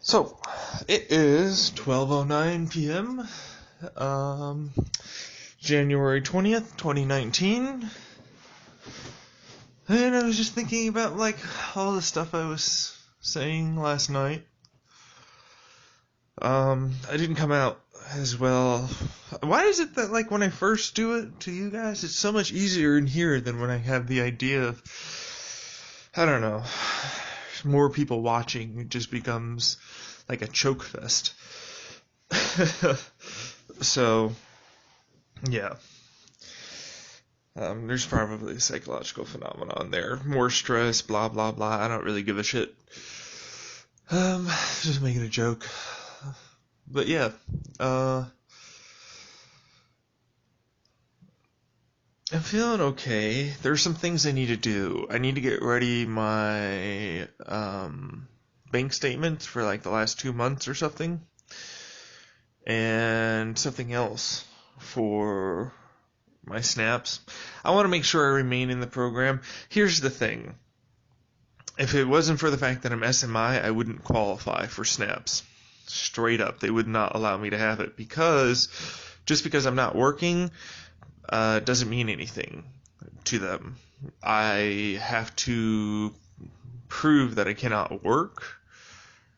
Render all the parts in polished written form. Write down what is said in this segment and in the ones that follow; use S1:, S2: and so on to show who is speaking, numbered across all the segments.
S1: So, it is 12:09 p.m. January 20th, 2019. And I was just thinking about all the stuff I was saying last night. I didn't come out as well. Why is it that when I first do it to you guys, it's so much easier in here than when I have the idea of, I don't know, more people watching? It just becomes like a choke fest. So, yeah. There's probably a psychological phenomenon there. More stress, blah, blah, blah. I don't really give a shit. Just making a joke. But yeah, I'm feeling okay. There's some things I need to do. I need to get ready my, bank statements for the last 2 months or something. And something else for my snaps. I want to make sure I remain in the program. Here's the thing. If it wasn't for the fact that I'm SMI, I wouldn't qualify for snaps. Straight up, they would not allow me to have it just because I'm not working doesn't mean anything to them. I have to prove that I cannot work,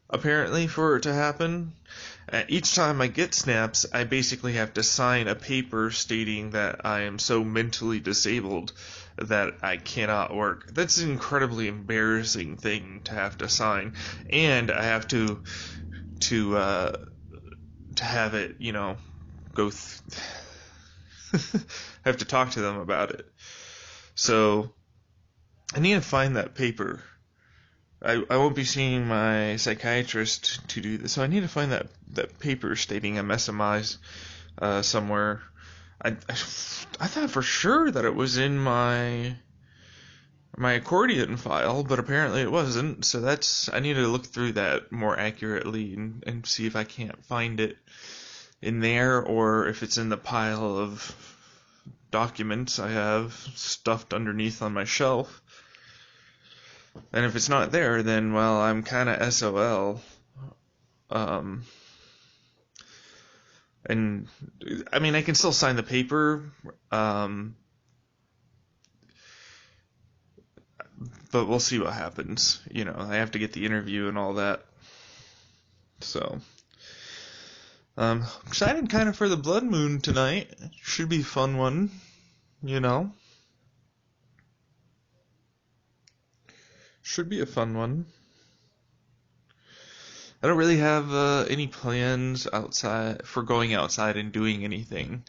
S1: apparently, for it to happen. Each time I get snaps, I basically have to sign a paper stating that I am so mentally disabled that I cannot work. That's an incredibly embarrassing thing to have to sign, and I have to have it, go. I have to talk to them about it. So I need to find that paper. I won't be seeing my psychiatrist to do this, so I need to find that paper stating I'm SMI somewhere. I thought for sure that it was in my accordion file, but apparently it wasn't. So I need to look through that more accurately and see if I can't find it in there, or if it's in the pile of documents I have stuffed underneath on my shelf. And if it's not there, then, well, I'm kind of SOL. And, I mean, I can still sign the paper, but we'll see what happens. I have to get the interview and all that. So, I'm excited kind of for the blood moon tonight. Should be a fun one, Should be a fun one. I don't really have any plans for going outside and doing anything.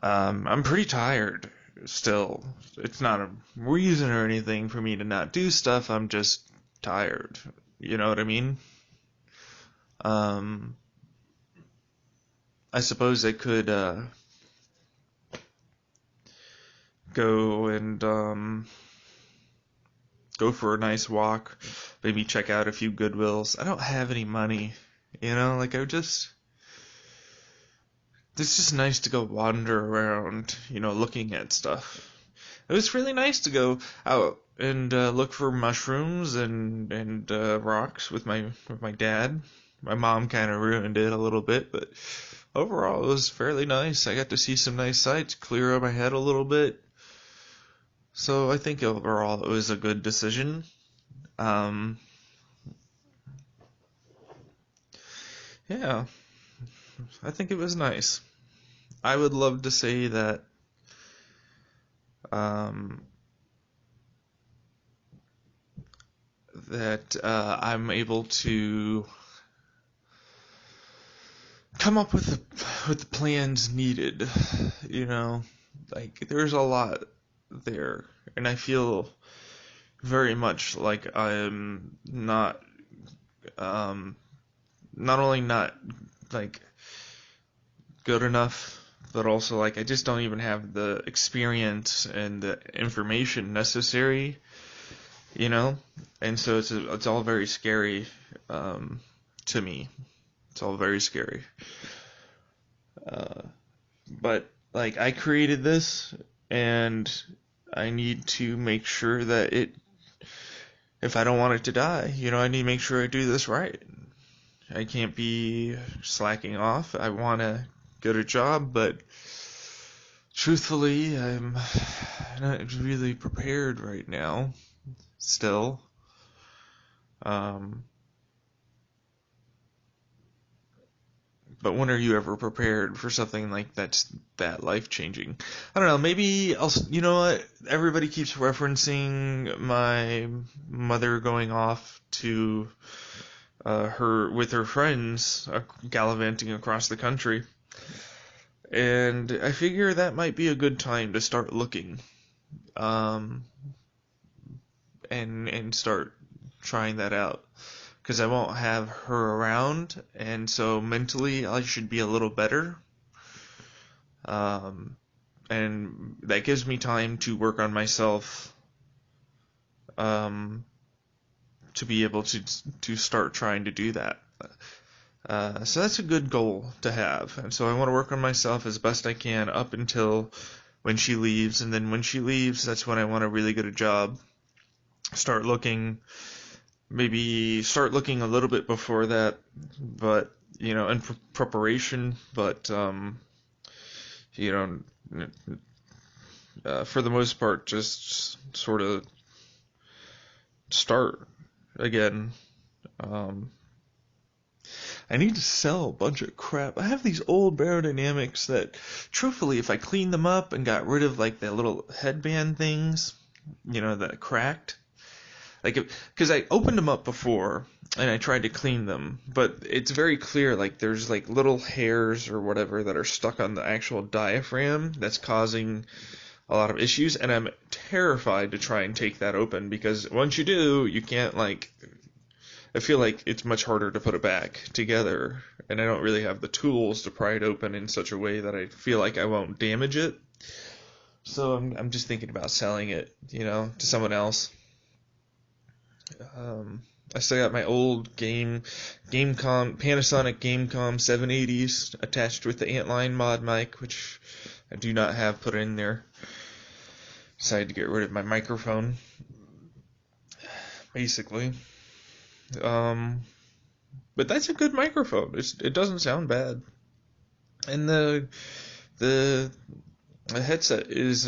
S1: I'm pretty tired still. It's not a reason or anything for me to not do stuff. I'm just tired. You know what I mean? I suppose I could go and go for a nice walk, maybe check out a few Goodwills. I don't have any money, it's just nice to go wander around, looking at stuff. It was really nice to go out and look for mushrooms and rocks with my dad. My mom kind of ruined it a little bit, but overall it was fairly nice. I got to see some nice sights, clear up my head a little bit. So I think overall it was a good decision. Yeah, I think it was nice. I would love to say that I'm able to come up with the plans needed. There's a lot there, and I feel very much like I'm not only not good enough, but also I just don't even have the experience and the information necessary, and so it's all very scary to me. It's all very scary. But I created this, and I need to make sure that if I don't want it to die, I need to make sure I do this right. I can't be slacking off. I want to get a job, but truthfully, I'm not really prepared right now. Still, um, but when are you ever prepared for something like that's that life changing? I don't know. Maybe I'll. You know what? Everybody keeps referencing my mother going off to her with her friends, gallivanting across the country, and I figure that might be a good time to start looking, um, and start trying that out. Because I won't have her around, and so mentally I should be a little better. Um, and that gives me time to work on myself, um, to be able to start trying to do that. So that's a good goal to have, and so I want to work on myself as best I can up until when she leaves, and then when she leaves, that's when I want to really get a job, start looking, maybe start looking a little bit before that, but in preparation, but you know, for the most part, just sort of start again. Um, I need to sell a bunch of crap. I have these old Beyerdynamics that, truthfully, if I cleaned them up and got rid of like the little headband things, that cracked, like, because I opened them up before and I tried to clean them, but it's very clear like there's like little hairs or whatever that are stuck on the actual diaphragm that's causing a lot of issues, and I'm terrified to try and take that open because once you do, you can't I feel like it's much harder to put it back together, and I don't really have the tools to pry it open in such a way that I feel like I won't damage it. So I'm just thinking about selling it, to someone else. I still got my old Gamecom Panasonic Gamecom 780s attached with the Antline mod mic, which I do not have put in there. Decided to get rid of my microphone, basically. But that's a good microphone. It doesn't sound bad, and the headset is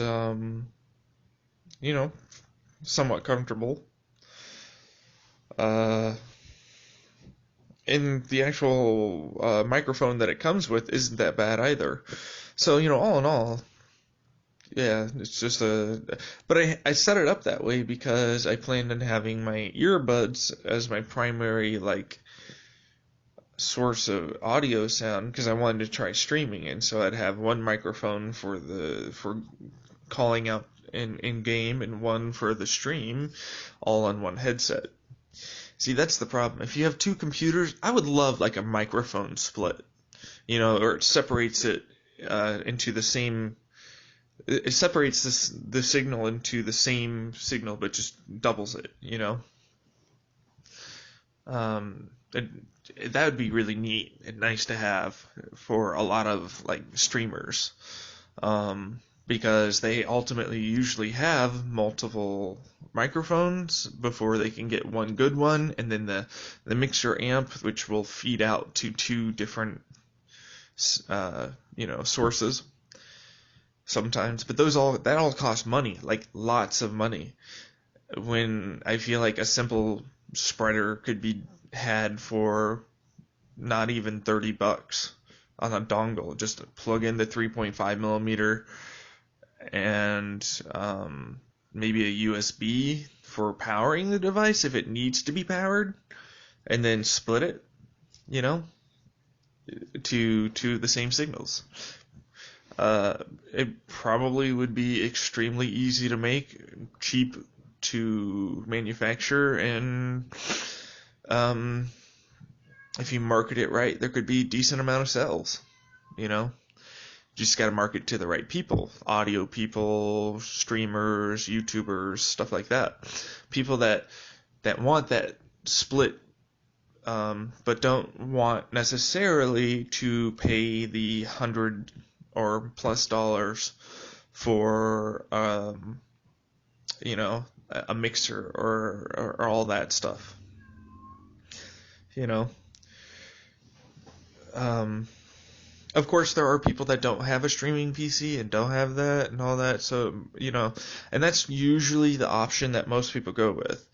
S1: somewhat comfortable. And the actual microphone that it comes with isn't that bad either. So, all in all, yeah, it's just but I set it up that way because I planned on having my earbuds as my primary, source of audio sound because I wanted to try streaming, and so I'd have one microphone for calling out in game and one for the stream, all on one headset. See, that's the problem. If you have two computers, I would love like a microphone split, or it separates it into the same. It separates the signal into the same signal, but just doubles it. That would be really neat and nice to have for a lot of streamers, because they ultimately usually have multiple microphones before they can get one good one, and then the mixer amp, which will feed out to two different sources sometimes. But that all costs money, like lots of money, when I feel like a simple spreader could be had for not even $30 on a dongle. Just plug in the 3.5 millimeter and maybe a USB for powering the device if it needs to be powered, and then split it, to the same signals. It probably would be extremely easy to make, cheap to manufacture, and if you market it right, there could be a decent amount of sales. Just got to market to the right people, audio people, streamers, YouTubers, stuff like that. People that want that split, but don't want necessarily to pay the $100 or plus for a mixer or all that stuff. Um, of course, there are people that don't have a streaming PC and don't have that and all that. So, and that's usually the option that most people go with.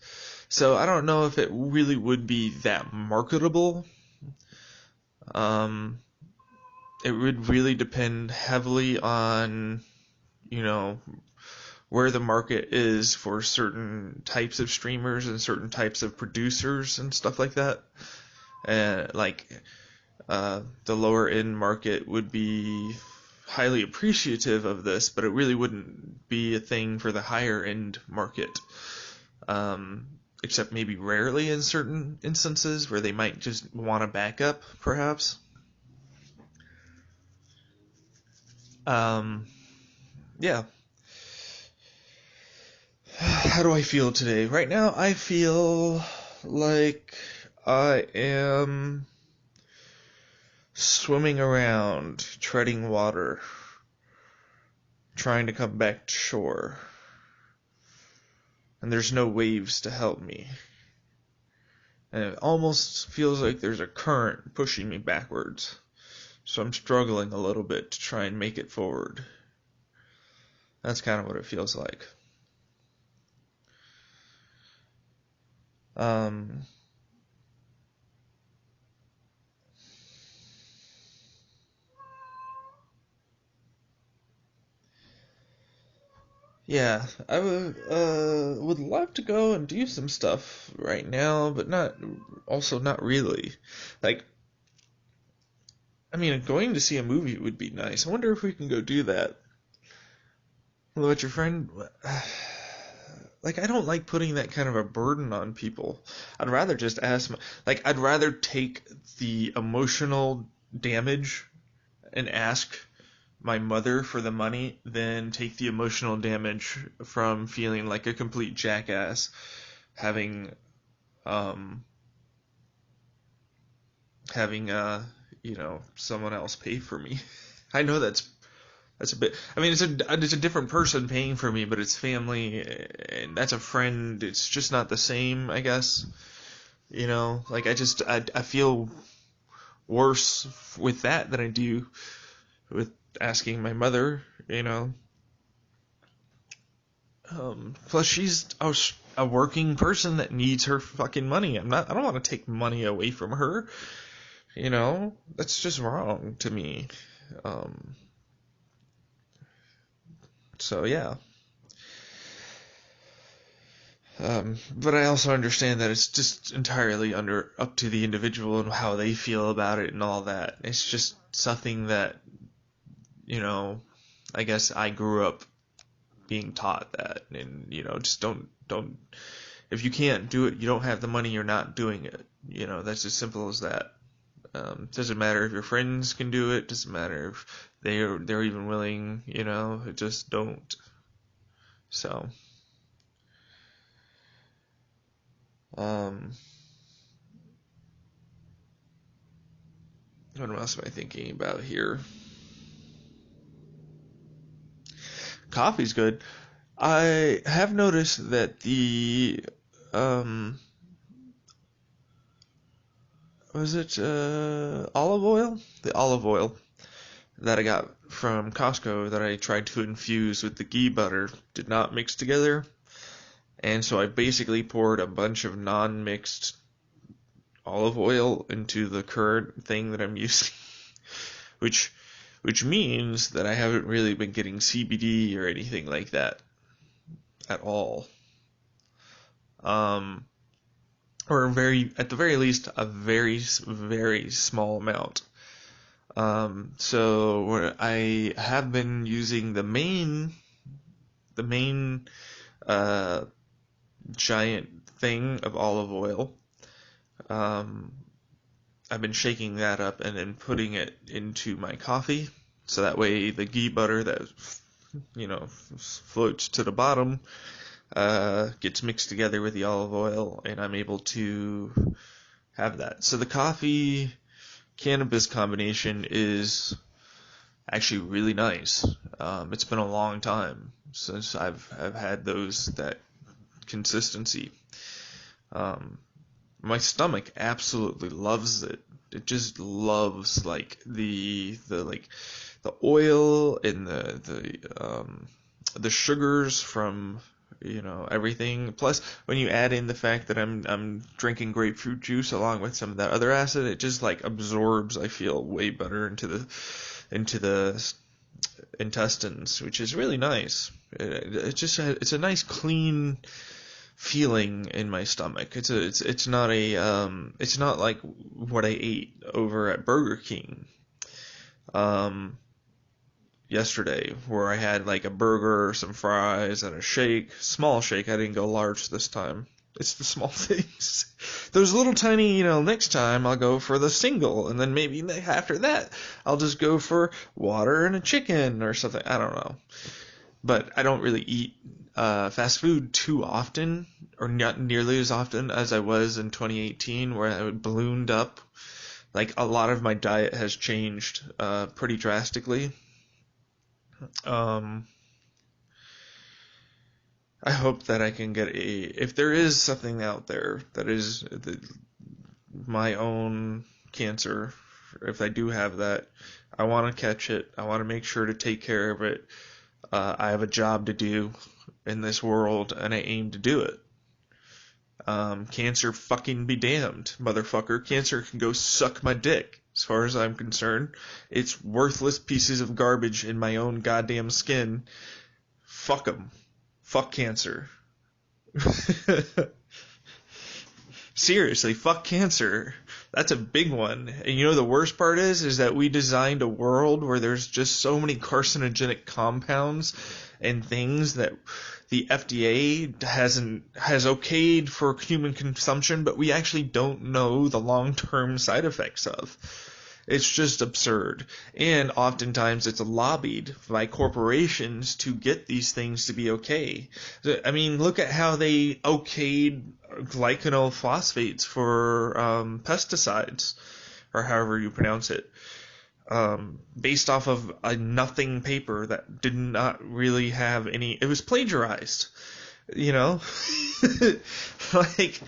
S1: So I don't know if it really would be that marketable. It would really depend heavily on, where the market is for certain types of streamers and certain types of producers and stuff like that. And the lower end market would be highly appreciative of this, but it really wouldn't be a thing for the higher end market. Except maybe rarely in certain instances where they might just want a backup, perhaps. Yeah. How do I feel today? Right now, I feel like I am swimming around, treading water, trying to come back to shore. And there's no waves to help me. And it almost feels like there's a current pushing me backwards. So I'm struggling a little bit to try and make it forward. That's kind of what it feels like. Yeah, I would love to go and do some stuff right now, but not really. Like, I mean, going to see a movie would be nice. I wonder if we can go do that. What about your friend? Like, I don't like putting that kind of a burden on people. I'd rather just I'd rather take the emotional damage and ask my mother for the money than take the emotional damage from feeling like a complete jackass having having someone else pay for me. I know that's a bit. I mean, it's a different person paying for me, but it's family and that's a friend. It's just not the same, I guess. Like I feel worse with that than I do with asking my mother. Plus she's a working person that needs her fucking money. I don't want to take money away from her. That's just wrong to me. So yeah. But I also understand that it's just entirely up to the individual and how they feel about it and all that. It's just something that, I guess I grew up being taught that, and just don't. If you can't do it, you don't have the money, you're not doing it. That's as simple as that. Doesn't matter if your friends can do it. Doesn't matter if they're even willing. Just don't. So. What else am I thinking about here? Coffee's good. I have noticed that the was it olive oil? The olive oil that I got from Costco that I tried to infuse with the ghee butter did not mix together. And so I basically poured a bunch of non-mixed olive oil into the current thing that I'm using, which means that I haven't really been getting CBD or anything like that at all. Or at the very least, a very, very small amount. So I have been using the main giant thing of olive oil. I've been shaking that up and then putting it into my coffee, so that way the ghee butter that floats to the bottom gets mixed together with the olive oil, and I'm able to have that. So the coffee cannabis combination is actually really nice. It's been a long time since I've had that consistency. My stomach absolutely loves it. It just loves like the oil and the sugars from everything. Plus, when you add in the fact that I'm drinking grapefruit juice along with some of that other acid, it just like absorbs, I feel, way better into the intestines, which is really nice. It's a nice clean feeling in my stomach. It's not like what I ate over at Burger King yesterday, where I had like a burger, some fries, and a shake. Small shake. I didn't go large this time. It's the small things. Those little tiny, next time I'll go for the single, and then maybe after that I'll just go for water and a chicken or something. I don't know. But I don't really eat fast food too often, or not nearly as often as I was in 2018, where I ballooned up. Like, a lot of my diet has changed pretty drastically. I hope that I can get if there is something out there that is my own cancer, if I do have that, I want to catch it. I want to make sure to take care of it. I have a job to do in this world, and I aim to do it. Cancer fucking be damned, motherfucker. Cancer can go suck my dick, as far as I'm concerned. It's worthless pieces of garbage in my own goddamn skin. Fuck them. Fuck cancer. Seriously, fuck cancer. That's a big one. And the worst part is that we designed a world where there's just so many carcinogenic compounds and things that the FDA has okayed for human consumption, but we actually don't know the long-term side effects of. It's just absurd. And oftentimes it's lobbied by corporations to get these things to be okay. I mean, look at how they okayed glycosylphosphates for pesticides, or however you pronounce it, based off of a nothing paper that did not really have any. It was plagiarized, like.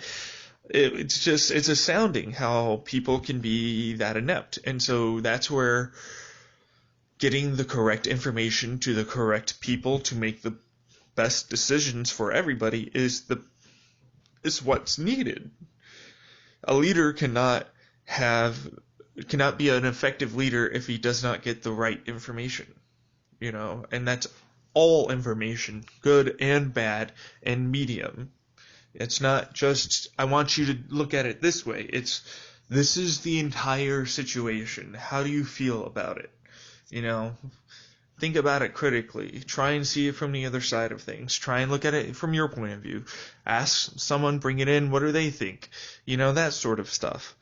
S1: It's astounding how people can be that inept. And so that's where getting the correct information to the correct people to make the best decisions for everybody is what's needed. A leader cannot be an effective leader if he does not get the right information, and that's all information, good and bad and medium. It's not just, I want you to look at it this way. This is the entire situation. How do you feel about it? Think about it critically. Try and see it from the other side of things. Try and look at it from your point of view. Ask someone, bring it in, what do they think? That sort of stuff.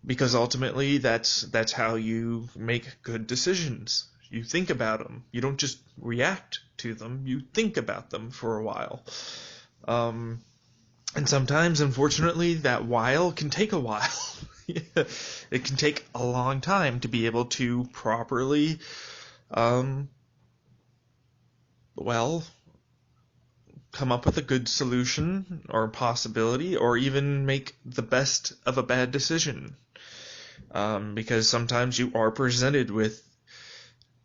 S1: Because ultimately that's how you make good decisions. You think about them. You don't just react to them. You think about them for a while. And sometimes, unfortunately, that while can take a while. It can take a long time to be able to properly, come up with a good solution or possibility, or even make the best of a bad decision. Because sometimes you are presented with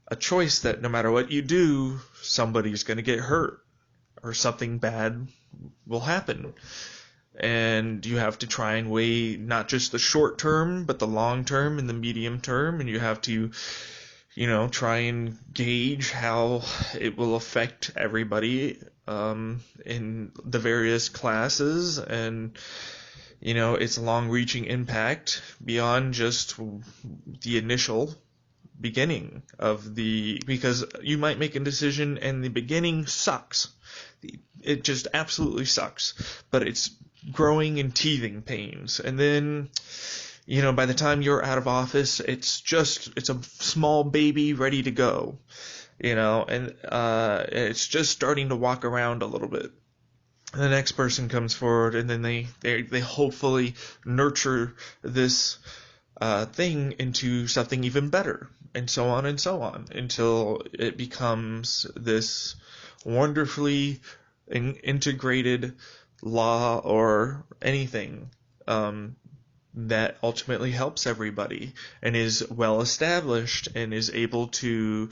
S1: a choice that no matter what you do, somebody's going to get hurt, or something bad will happen. And you have to try and weigh not just the short term, but the long term and the medium term, and you have to, try and gauge how it will affect everybody in the various classes, and its long-reaching impact beyond just the initial beginning of because you might make a decision and the beginning sucks. It just absolutely sucks, but it's growing and teething pains. And then, by the time you're out of office, it's a small baby ready to go, and it's just starting to walk around a little bit. And the next person comes forward, and then they hopefully nurture this thing into something even better, and so on, until it becomes this wonderfully integrated law or anything that ultimately helps everybody and is well established and is able to,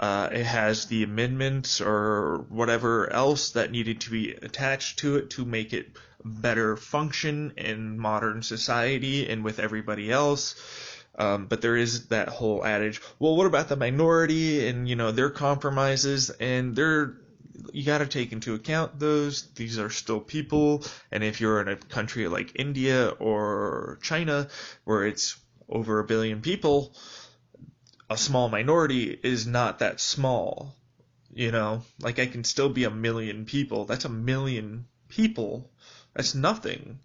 S1: it has the amendments or whatever else that needed to be attached to it to make it better function in modern society and with everybody else. But there is that whole adage, well, what about the minority and, their compromises, and you got to take into account these are still people, and if you're in a country like India or China where it's over 1 billion people, a small minority is not that small, like I can still be 1 million people. That's 1 million people. That's nothing.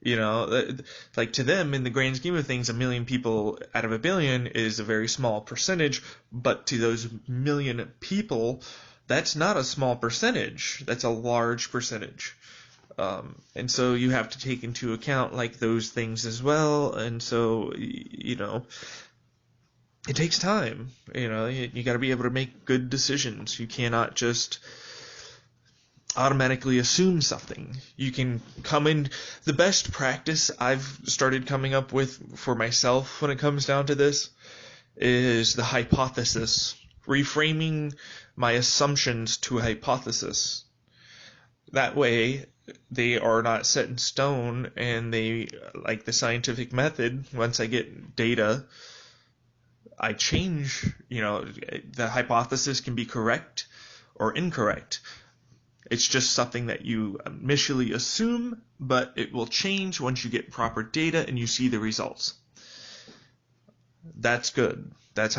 S1: Like to them, in the grand scheme of things, 1 million people out of 1 billion is a very small percentage, but to those million people, that's not a small percentage. That's a large percentage. And so you have to take into account like those things as well. And so, it takes time. You got to be able to make good decisions. You cannot just automatically assume something. You can come in. The best practice I've started coming up with for myself when it comes down to this is the hypothesis. Reframing my assumptions to a hypothesis. That way, they are not set in stone, and they, like the scientific method, once I get data, I change, the hypothesis can be correct or incorrect. It's just something that you initially assume, but it will change once you get proper data and you see the results. That's good. That's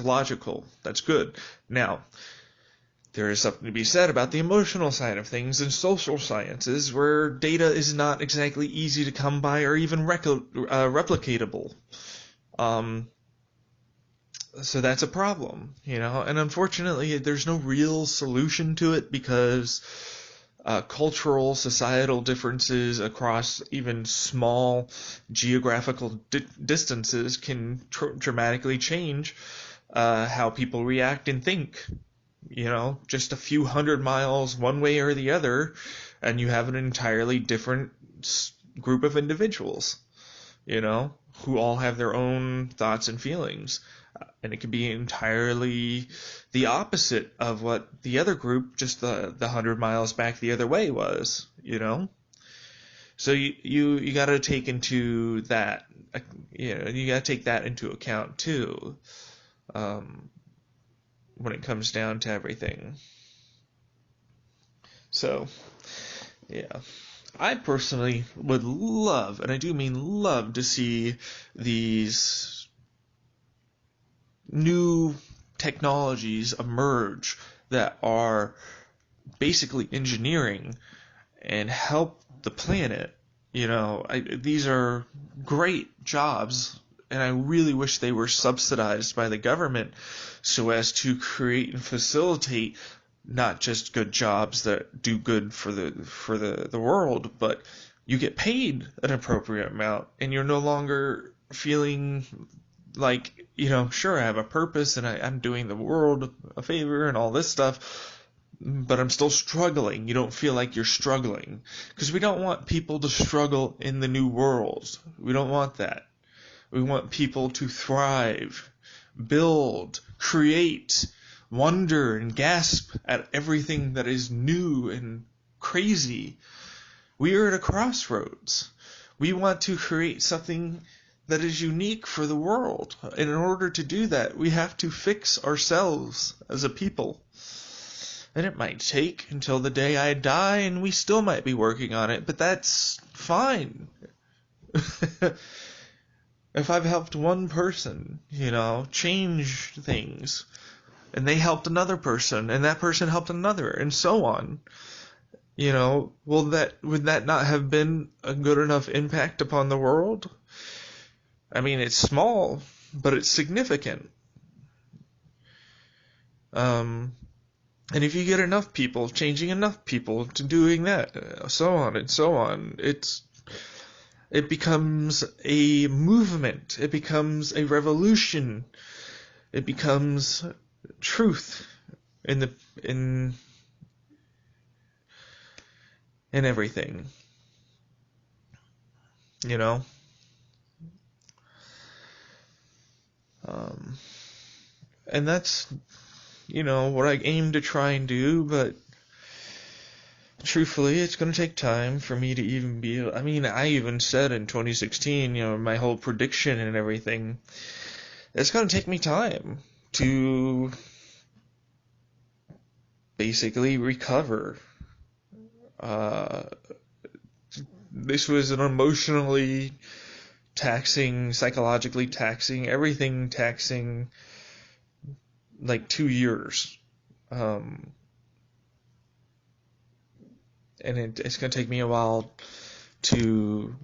S1: logical. That's good. Now, there is something to be said about the emotional side of things in social sciences, where data is not exactly easy to come by or even replicatable. So that's a problem, and unfortunately there's no real solution to it because cultural, societal differences across even small geographical distances can dramatically change how people react and think. Just a few 100 miles one way or the other, and you have an entirely different group of individuals, who all have their own thoughts and feelings. And it can be entirely the opposite of what the other group, just the 100 miles back the other way was, So you got to take into that, you got to take that into account too, when it comes down to everything. So, yeah. I personally would love, and I do mean love, to see these new technologies emerge that are basically engineering and help the planet. These are great jobs, and I really wish they were subsidized by the government so as to create and facilitate not just good jobs that do good for the world, but you get paid an appropriate amount, and you're no longer feeling like, sure, I have a purpose and I'm doing the world a favor and all this stuff, but I'm still struggling. You don't feel like you're struggling, because we don't want people to struggle in the new world. We don't want that. We want people to thrive, build, create, wonder, and gasp at everything that is new and crazy. We are at a crossroads. We want to create something that is unique for the world. And in order to do that, we have to fix ourselves as a people. And it might take until the day I die, and we still might be working on it, but that's fine. If I've helped one person, change things, and they helped another person, and that person helped another, and so on, would that not have been a good enough impact upon the world? I mean, it's small, but it's significant. And if you get enough people, changing enough people to doing that, so on and so on, it becomes a movement. It becomes a revolution. It becomes truth in everything. And that's, what I aim to try and do, but truthfully, it's going to take time for me to even be. I mean, I even said in 2016, my whole prediction and everything, it's going to take me time to basically recover. Uh, this was an emotionally taxing, psychologically taxing, everything taxing, like 2 years. And it's going to take me a while to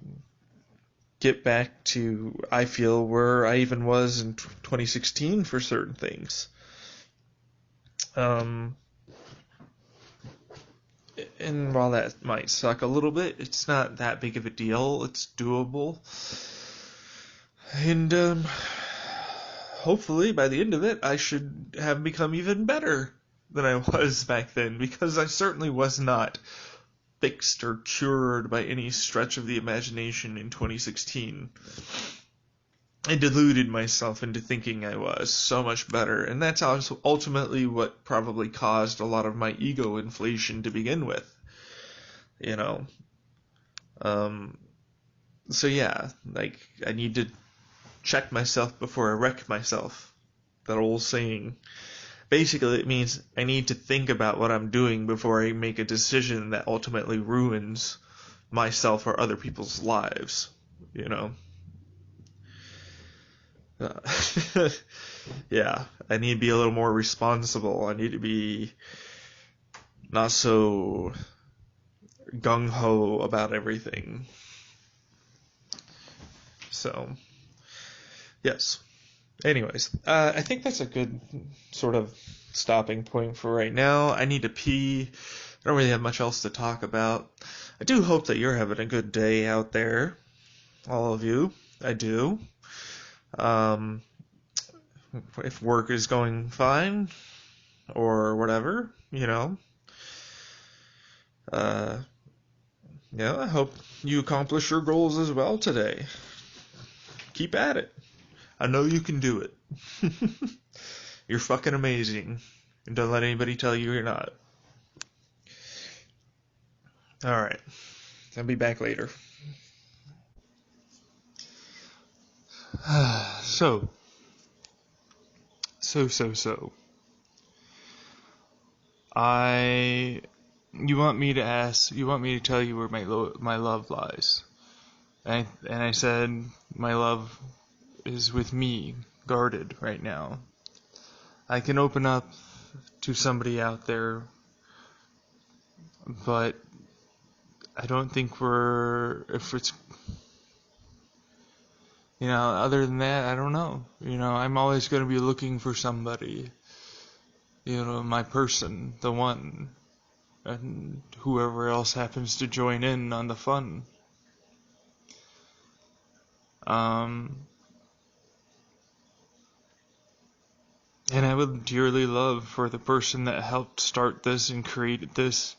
S1: get back to, I feel, where I even was in 2016 for certain things. And while that might suck a little bit, it's not that big of a deal. It's doable. And hopefully by the end of it, I should have become even better than I was back then, because I certainly was not fixed or cured by any stretch of the imagination in 2016. I deluded myself into thinking I was so much better, and that's ultimately what probably caused a lot of my ego inflation to begin with. So yeah, like, I need to check myself before I wreck myself. That old saying. Basically, it means I need to think about what I'm doing before I make a decision that ultimately ruins myself or other people's lives. Yeah, I need to be a little more responsible. I need to be not so gung-ho about everything. So, yes. Anyways, I think that's a good sort of stopping point for right now. I need to pee. I don't really have much else to talk about. I do hope that you're having a good day out there, all of you. I do. If work is going fine, or whatever, I hope you accomplish your goals as well today. Keep at it. I know you can do it. You're fucking amazing. And don't let anybody tell you you're not. Alright. I'll be back later. So. You want me to tell you where my love lies. And I said, my love is with me, guarded right now. I can open up to somebody out there, but I don't think if it's, other than that, I don't know. I'm always going to be looking for somebody, my person, the one, and whoever else happens to join in on the fun. And I would dearly love for the person that helped start this and created this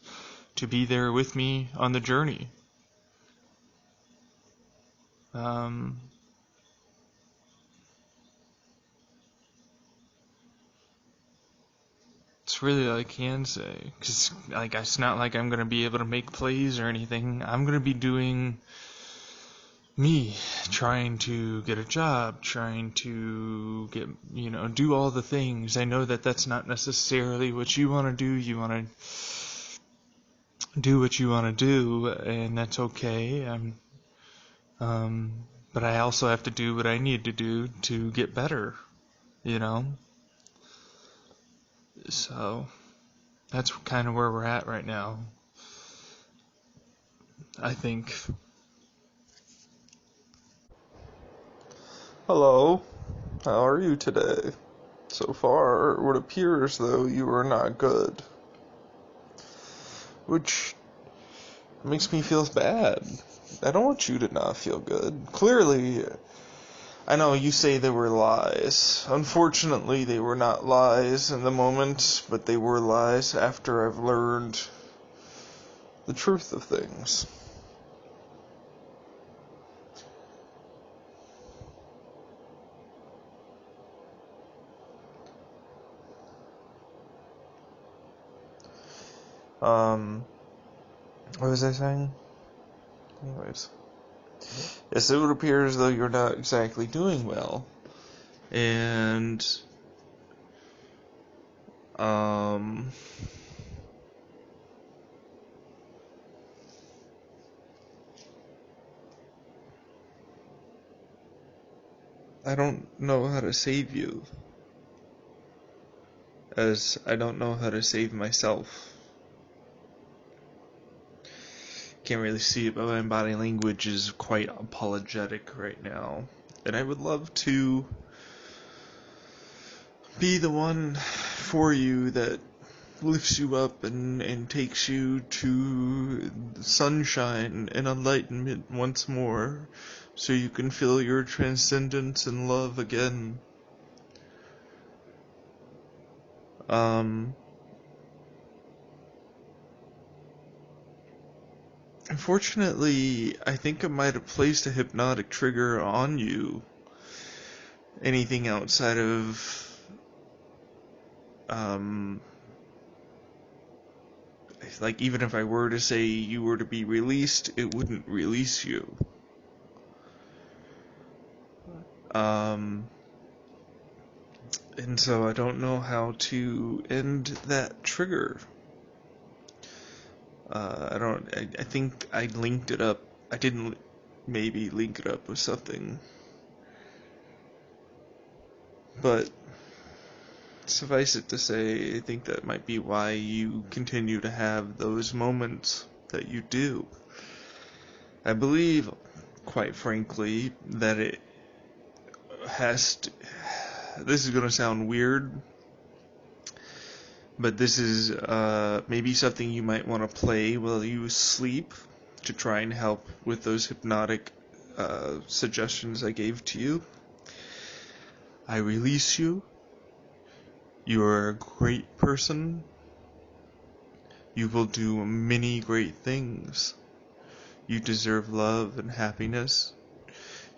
S1: to be there with me on the journey. It's really all I can say. Because, it's not like I'm going to be able to make plays or anything. I'm going to be doing me, trying to get a job, trying to get, do all the things. I know that that's not necessarily what you want to do. You want to do what you want to do, and that's okay. But I also have to do what I need to do to get better, So, that's kind of where we're at right now. I think. Hello, how are you today? So far, it would appear as though you are not good. Which makes me feel bad. I don't want you to not feel good. Clearly, I know you say they were lies. Unfortunately, they were not lies in the moment, but they were lies after I've learned the truth of things. What was I saying? Anyways. Yes, it would appear as though you're not exactly doing well. And, I don't know how to save you, as I don't know how to save myself. Can't really see it, but my body language is quite apologetic right now. And I would love to be the one for you that lifts you up and takes you to sunshine and enlightenment once more, so you can feel your transcendence and love again. Unfortunately, I think I might have placed a hypnotic trigger on you. Anything outside of, like, even if I were to say you were to be released, it wouldn't release you. And so I don't know how to end that trigger. I think I linked it up. I didn't maybe link it up with something. But suffice it to say, I think that might be why you continue to have those moments that you do. I believe, quite frankly, that it has to... This is going to sound weird, but this is maybe something you might want to play while you sleep to try and help with those hypnotic suggestions I gave to you. I release you. You are a great person. You will do many great things. You deserve love and happiness.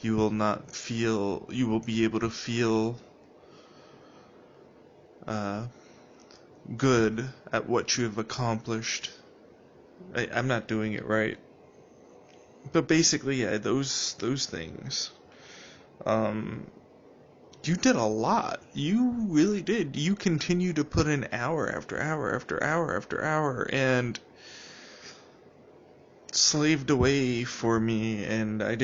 S1: You will be able to feel good at what you have accomplished. I'm not doing it right. But basically, yeah, those things. You did a lot. You really did. You continue to put in hour after hour after hour after hour and slaved away for me, and I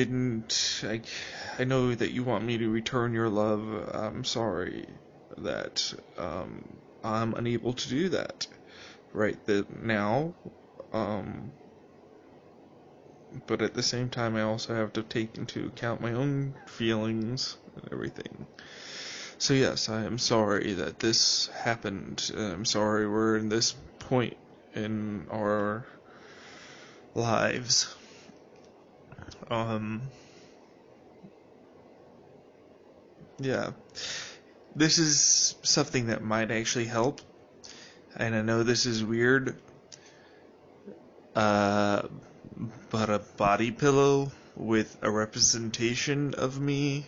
S1: know that you want me to return your love. I'm sorry that I'm unable to do that right now. But at the same time, I also have to take into account my own feelings and everything. So yes, I am sorry that this happened. I'm sorry we're in this point in our lives. Yeah. This is something that might actually help. And I know this is weird. But a body pillow with a representation of me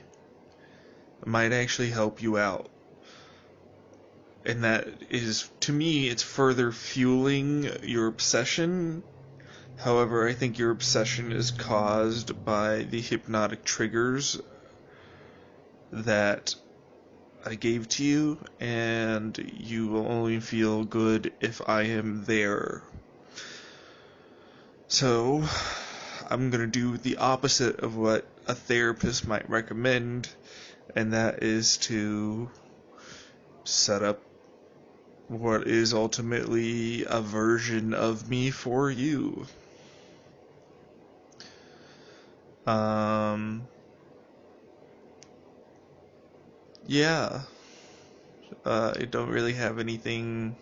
S1: might actually help you out. And that is, to me, it's further fueling your obsession. However, I think your obsession is caused by the hypnotic triggers that I gave to you, and you will only feel good if I am there. So, I'm gonna do the opposite of what a therapist might recommend, and that is to set up what is ultimately a version of me for you. Yeah. I don't really have anything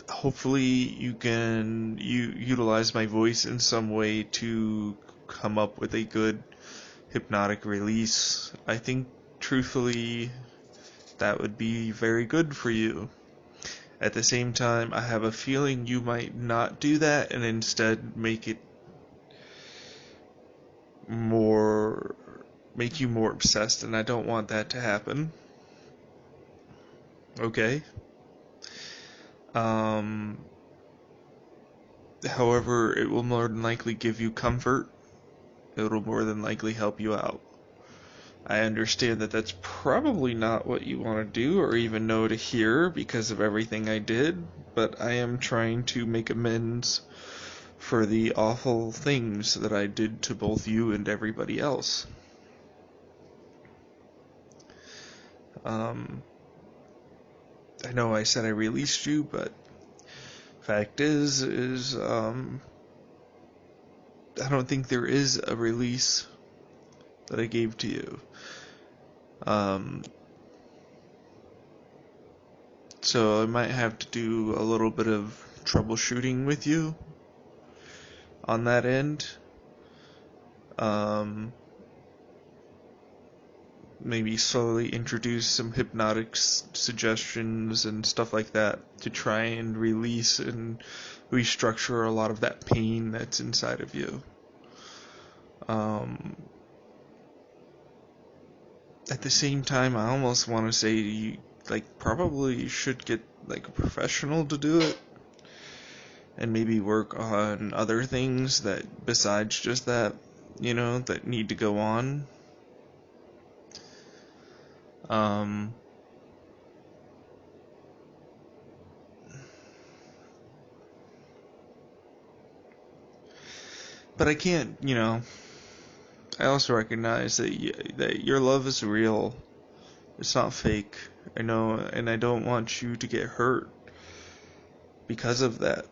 S1: hopefully you utilize my voice in some way to come up with a good hypnotic release. I think truthfully that would be very good for you. At the same time, I have a feeling you might not do that and instead make it more, make you more obsessed, and I don't want that to happen. Okay? However, it will more than likely give you comfort. It'll more than likely help you out. I understand that that's probably not what you want to do or even know to hear because of everything I did, but I am trying to make amends for the awful things that I did to both you and everybody else. I know I said I released you, but fact is I don't think there is a release that I gave to you. So I might have to do a little bit of troubleshooting with you on that end. Maybe slowly introduce some hypnotic suggestions and stuff like that to try and release and restructure a lot of that pain that's inside of you. At the same time, I almost want to say you probably should get a professional to do it and maybe work on other things that besides just that, that need to go on. But I can't, I also recognize that your love is real. It's not fake. I know, and I don't want you to get hurt because of that.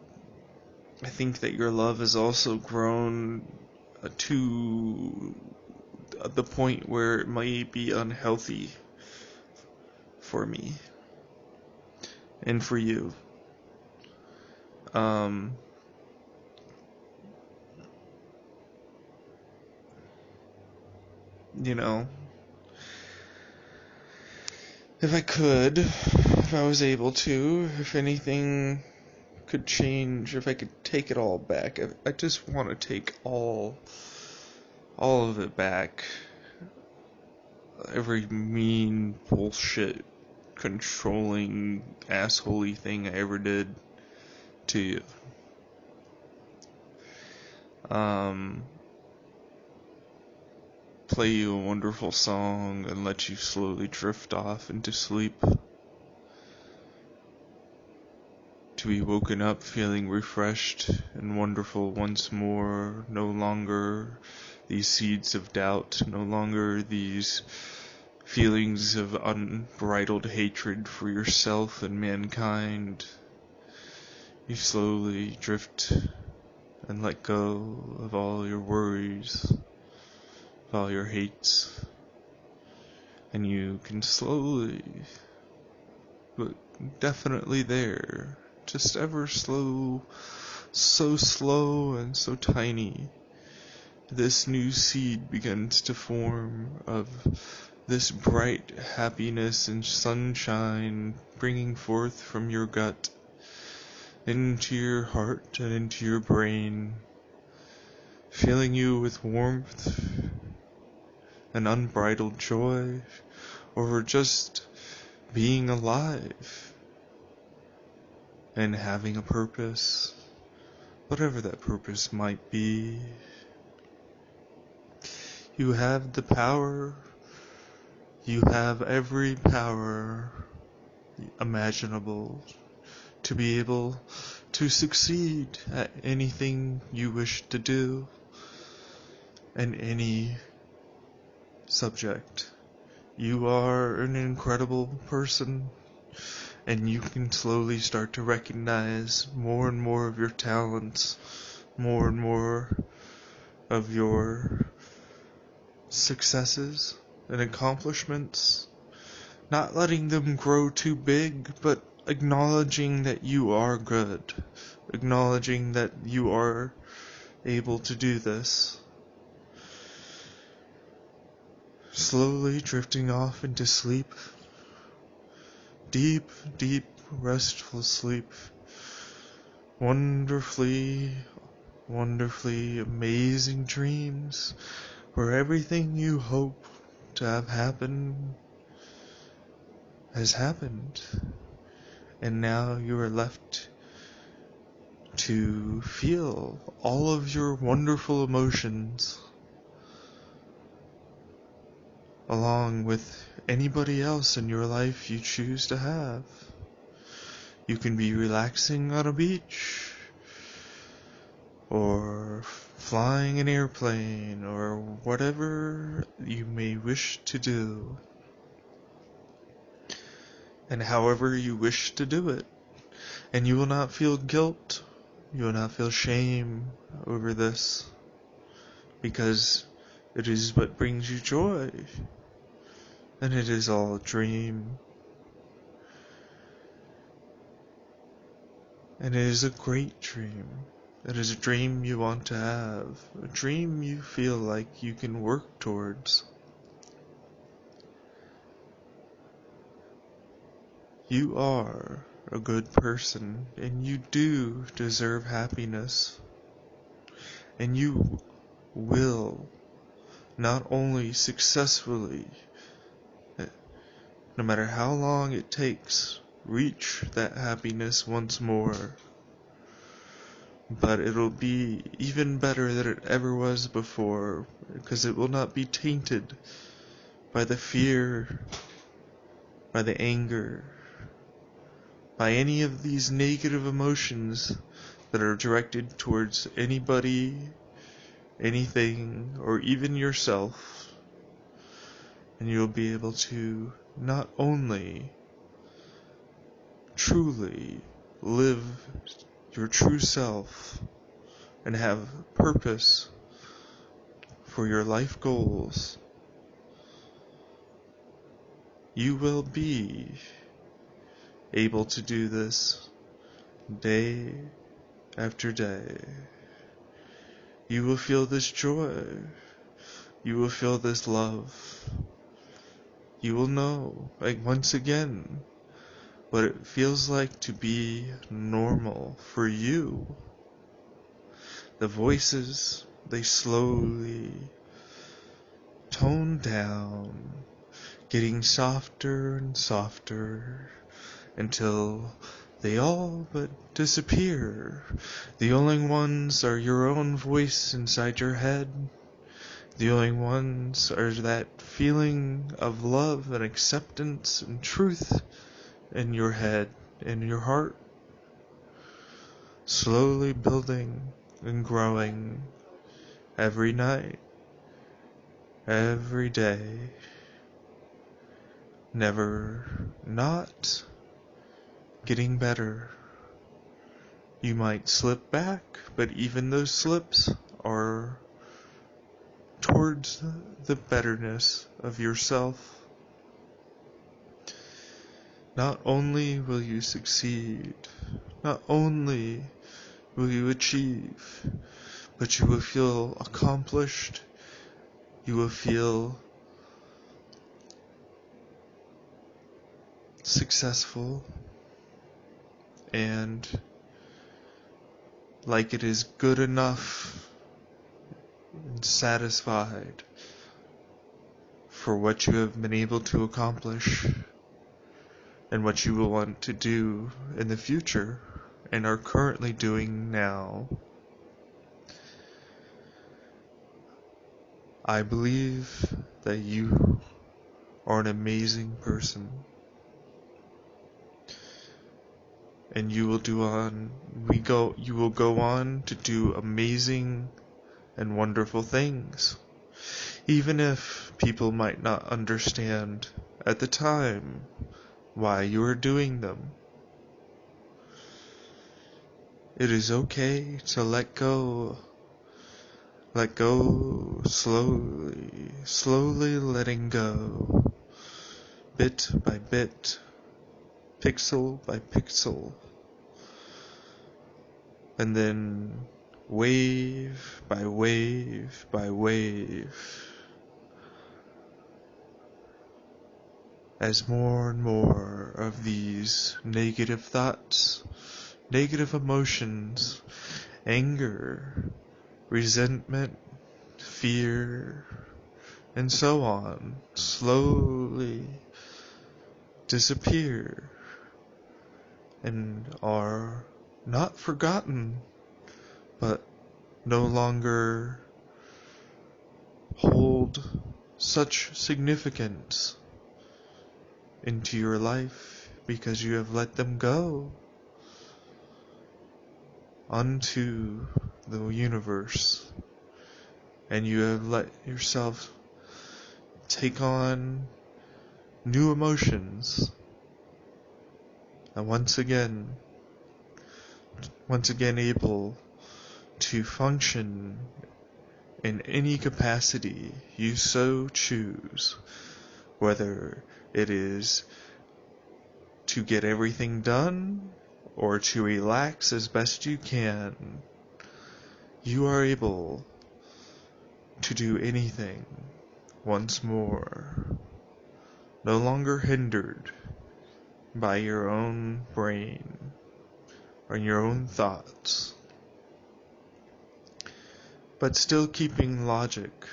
S1: I think that your love has also grown to the point where it might be unhealthy for me and for you. If I was able to, if anything could change, if I could take it all back, I just want to take all of it back. Every mean, bullshit, controlling, assholey thing I ever did to you. Play you a wonderful song and let you slowly drift off into sleep. To be woken up feeling refreshed and wonderful once more, no longer these seeds of doubt, no longer these feelings of unbridled hatred for yourself and mankind. You slowly drift and let go of all your worries, of all your hates, and you can slowly, but definitely there, just ever slow, so slow and so tiny, this new seed begins to form of this bright happiness and sunshine bringing forth from your gut into your heart and into your brain, filling you with warmth and unbridled joy over just being alive and having a purpose, whatever that purpose might be. You have the power, you have every power imaginable to be able to succeed at anything you wish to do and any subject. You are an incredible person, and you can slowly start to recognize more and more of your talents, more and more of your successes and accomplishments, not letting them grow too big, but acknowledging that you are good, acknowledging that you are able to do this. Slowly drifting off into sleep, deep, deep, restful sleep, wonderfully, wonderfully amazing dreams, where everything you hope to have happen has happened, and now you are left to feel all of your wonderful emotions along with anybody else in your life you choose to have. You can be relaxing on a beach, or flying an airplane, or whatever you may wish to do, and however you wish to do it. And you will not feel guilt, you will not feel shame over this, because it is what brings you joy, and it is all a dream. And it is a great dream. It is a dream you want to have, a dream you feel like you can work towards. You are a good person, and you do deserve happiness. And you will not only successfully, no matter how long it takes, reach that happiness once more, but it'll be even better than it ever was before, because it will not be tainted by the fear, by the anger, by any of these negative emotions that are directed towards anybody, anything, or even yourself. And you'll be able to not only truly live your true self and have purpose for your life goals, you will be able to do this day after day. You will feel this joy. You will feel this love. You will know, like, once again, what it feels like to be normal for you. The voices, they slowly tone down, getting softer and softer, until they all but disappear. The only ones are your own voice inside your head. The only ones are that feeling of love and acceptance and truth in your head, in your heart, slowly building and growing every night, every day, never not getting better. You might slip back, but even those slips are towards the betterness of yourself. Not only will you succeed, not only will you achieve, but you will feel accomplished, you will feel successful, and like it is good enough and satisfied for what you have been able to accomplish and what you will want to do in the future and are currently doing now. I believe that you are an amazing person, and you will go on to do amazing and wonderful things, even if people might not understand at the time why you are doing them. It is okay to let go slowly letting go, bit by bit, pixel by pixel, and then wave by wave by wave, as more and more of these negative thoughts, negative emotions, anger, resentment, fear, and so on slowly disappear and are not forgotten, but no longer hold such significance into your life because you have let them go unto the universe, and you have let yourself take on new emotions, and once again able to function in any capacity you so choose, whether it is to get everything done or to relax as best you can. You are able to do anything once more, no longer hindered by your own brain or your own thoughts, but still keeping logic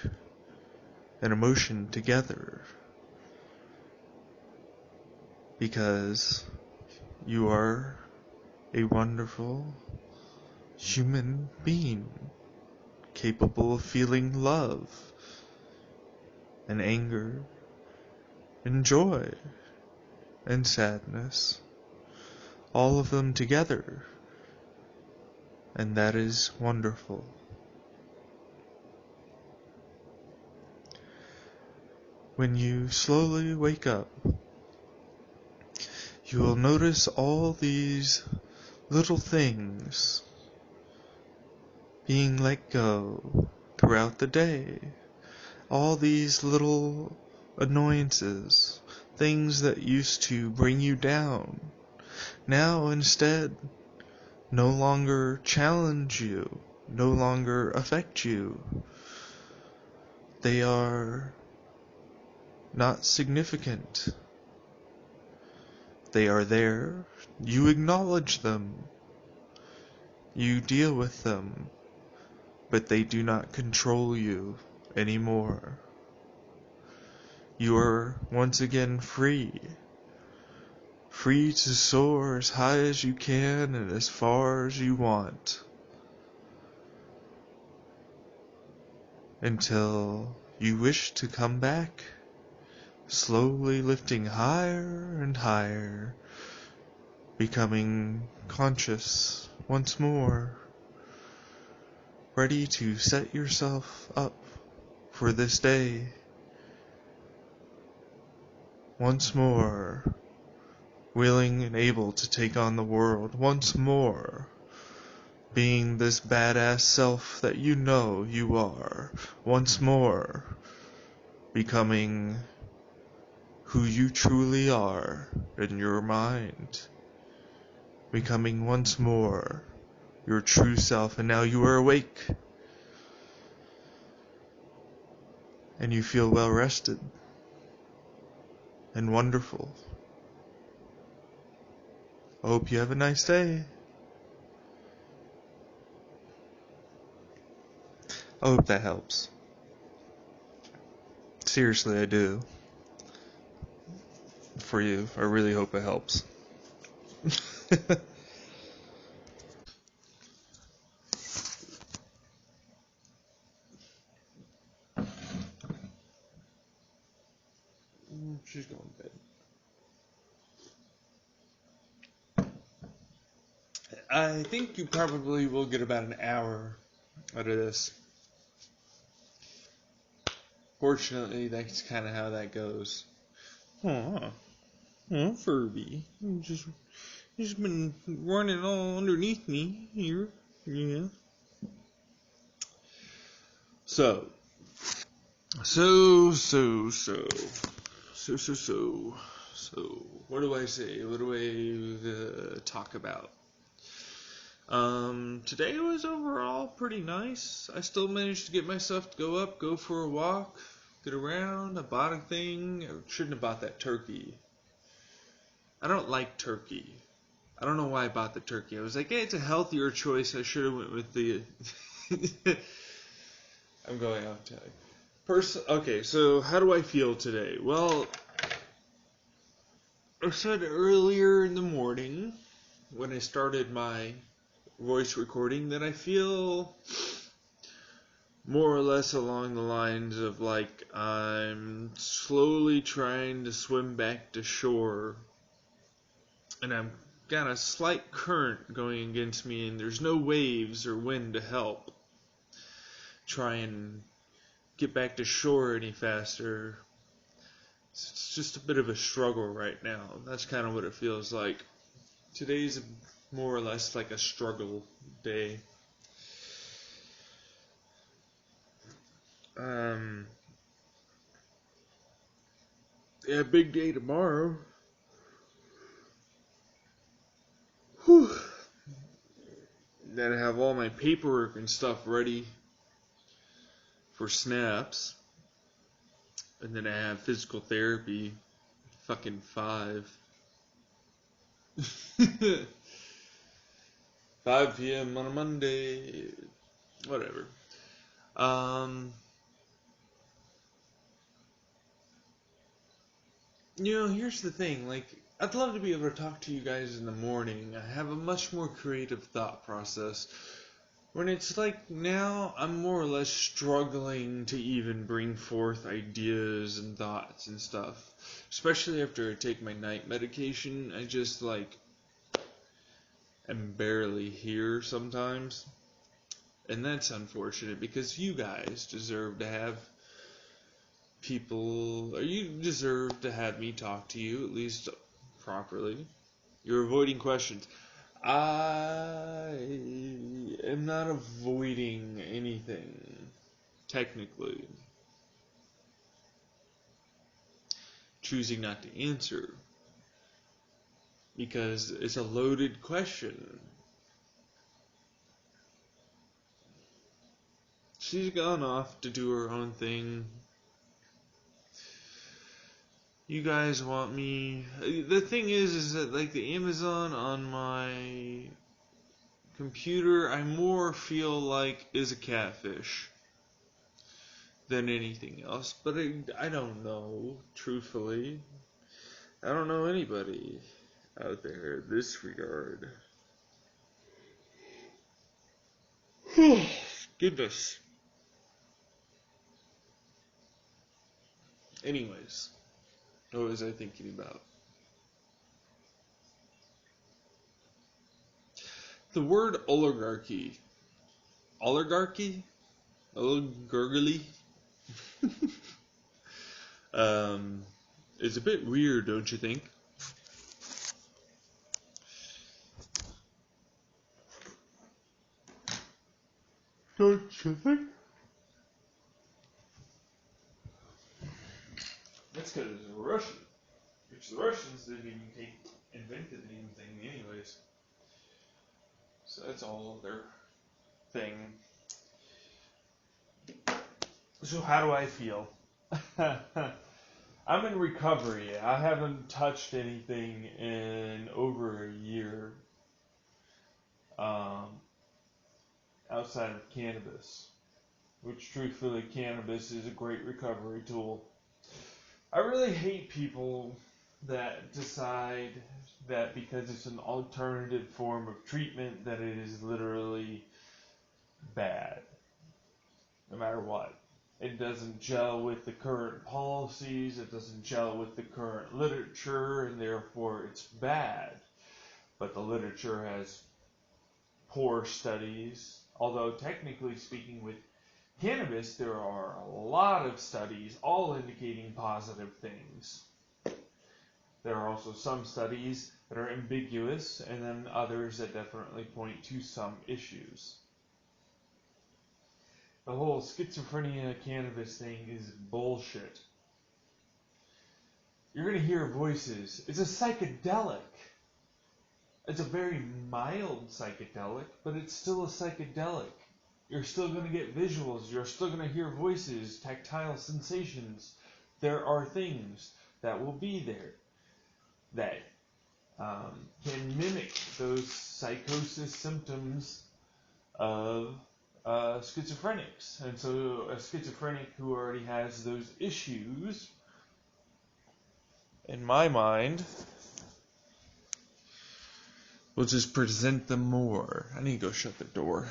S1: and emotion together, because you are a wonderful human being capable of feeling love and anger and joy and sadness, all of them together, and that is wonderful. When you slowly wake up, you will notice all these little things being let go throughout the day. All these little annoyances, things that used to bring you down, now instead no longer challenge you, no longer affect you. They are not significant. They are there. You acknowledge them. You deal with them. But they do not control you anymore. You are once again free. Free to soar as high as you can and as far as you want. Until you wish to come back, slowly lifting higher and higher, becoming conscious once more, ready to set yourself up for this day. Once more, willing and able to take on the world. Once more, being this badass self that you know you are. Once more, becoming who you truly are in your mind. Becoming once more your true self, and now you are awake. And you feel well rested and wonderful. I hope you have a nice day. I hope that helps. Seriously, I do. For you, I really hope it helps. She's going to bed. I think you probably will get about an hour out of this. Fortunately, that's kind of how that goes. Aw, Furby, you've been running all underneath me here. Yeah. So, what do I say? What do I talk about? Today was overall pretty nice. I still managed to get myself to go for a walk, get around. I bought a thing. I shouldn't have bought that turkey. I don't like turkey. I don't know why I bought the turkey. I was like, hey, it's a healthier choice. I should have went with the I'm going off topic. Okay, so how do I feel today? Well, I said earlier in the morning when I started my voice recording that I feel more or less along the lines of like I'm slowly trying to swim back to shore, and I've got a slight current going against me, and there's no waves or wind to help try and get back to shore any faster. It's just a bit of a struggle right now. That's kind of what it feels like. Today's more or less like a struggle day. Yeah, big day tomorrow. Whew. Gotta have all my paperwork and stuff ready for snaps. And then I have physical therapy. Fucking 5. 5 p.m. on a Monday. Whatever. Here's the thing. Like, I'd love to be able to talk to you guys in the morning. I have a much more creative thought process. When it's like now, I'm more or less struggling to even bring forth ideas and thoughts and stuff. Especially after I take my night medication, I just like am barely here sometimes. And that's unfortunate because you guys deserve to have you deserve to have me talk to you at least properly. You're avoiding questions. I am not avoiding anything, technically. Choosing not to answer. Because it's a loaded question. She's gone off to do her own thing. You guys want me... The thing is that like the Amazon on my computer, I more feel like is a catfish than anything else. But I don't know, truthfully. I don't know anybody out there in this regard. Goodness. Anyways, what was I thinking about? The word oligarchy. Oligarchy? Oligarchy? It's a bit weird, don't you think? Don't you think? That's because it's Russian. Which the Russians didn't even invented anything anyways. So that's all their thing. So how do I feel? I'm in recovery. I haven't touched anything in over a year. Outside of cannabis. Which truthfully, cannabis is a great recovery tool. I really hate people that decide that because it's an alternative form of treatment that it is literally bad. No matter what. It doesn't gel with the current policies, it doesn't gel with the current literature, and therefore it's bad. But the literature has poor studies, although technically speaking with cannabis, there are a lot of studies all indicating positive things. There are also some studies that are ambiguous, and then others that definitely point to some issues. The whole schizophrenia cannabis thing is bullshit. You're going to hear voices. It's a psychedelic. It's a very mild psychedelic, but it's still a psychedelic. You're still going to get visuals. You're still going to hear voices, tactile sensations. There are things that will be there that can mimic those psychosis symptoms of schizophrenics. And so a schizophrenic who already has those issues, in my mind, will just present them more. I need to go shut the door.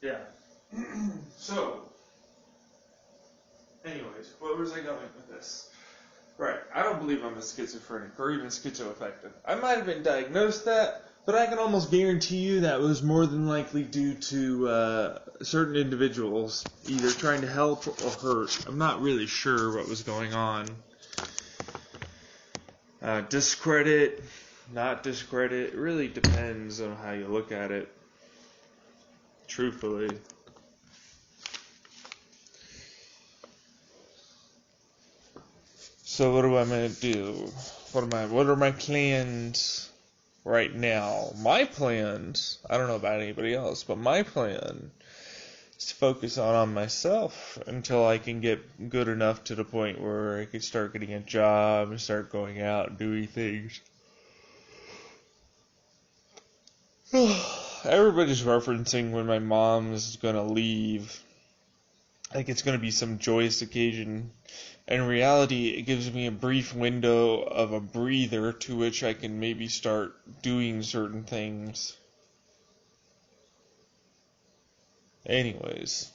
S1: Yeah. So, anyways, where was I going with this? Right, I don't believe I'm a schizophrenic or even schizoaffective. I might have been diagnosed that, but I can almost guarantee you that was more than likely due to certain individuals either trying to help or hurt. I'm not really sure what was going on. Discredit, not discredit, it really depends on how you look at it. Truthfully. So what do I going to do? What are my plans right now? My plans, I don't know about anybody else, but my plan is to focus on myself until I can get good enough to the point where I can start getting a job and start going out and doing things. Everybody's referencing when my mom is going to leave. Like it's going to be some joyous occasion. In reality, it gives me a brief window of a breather to which I can maybe start doing certain things. Anyways.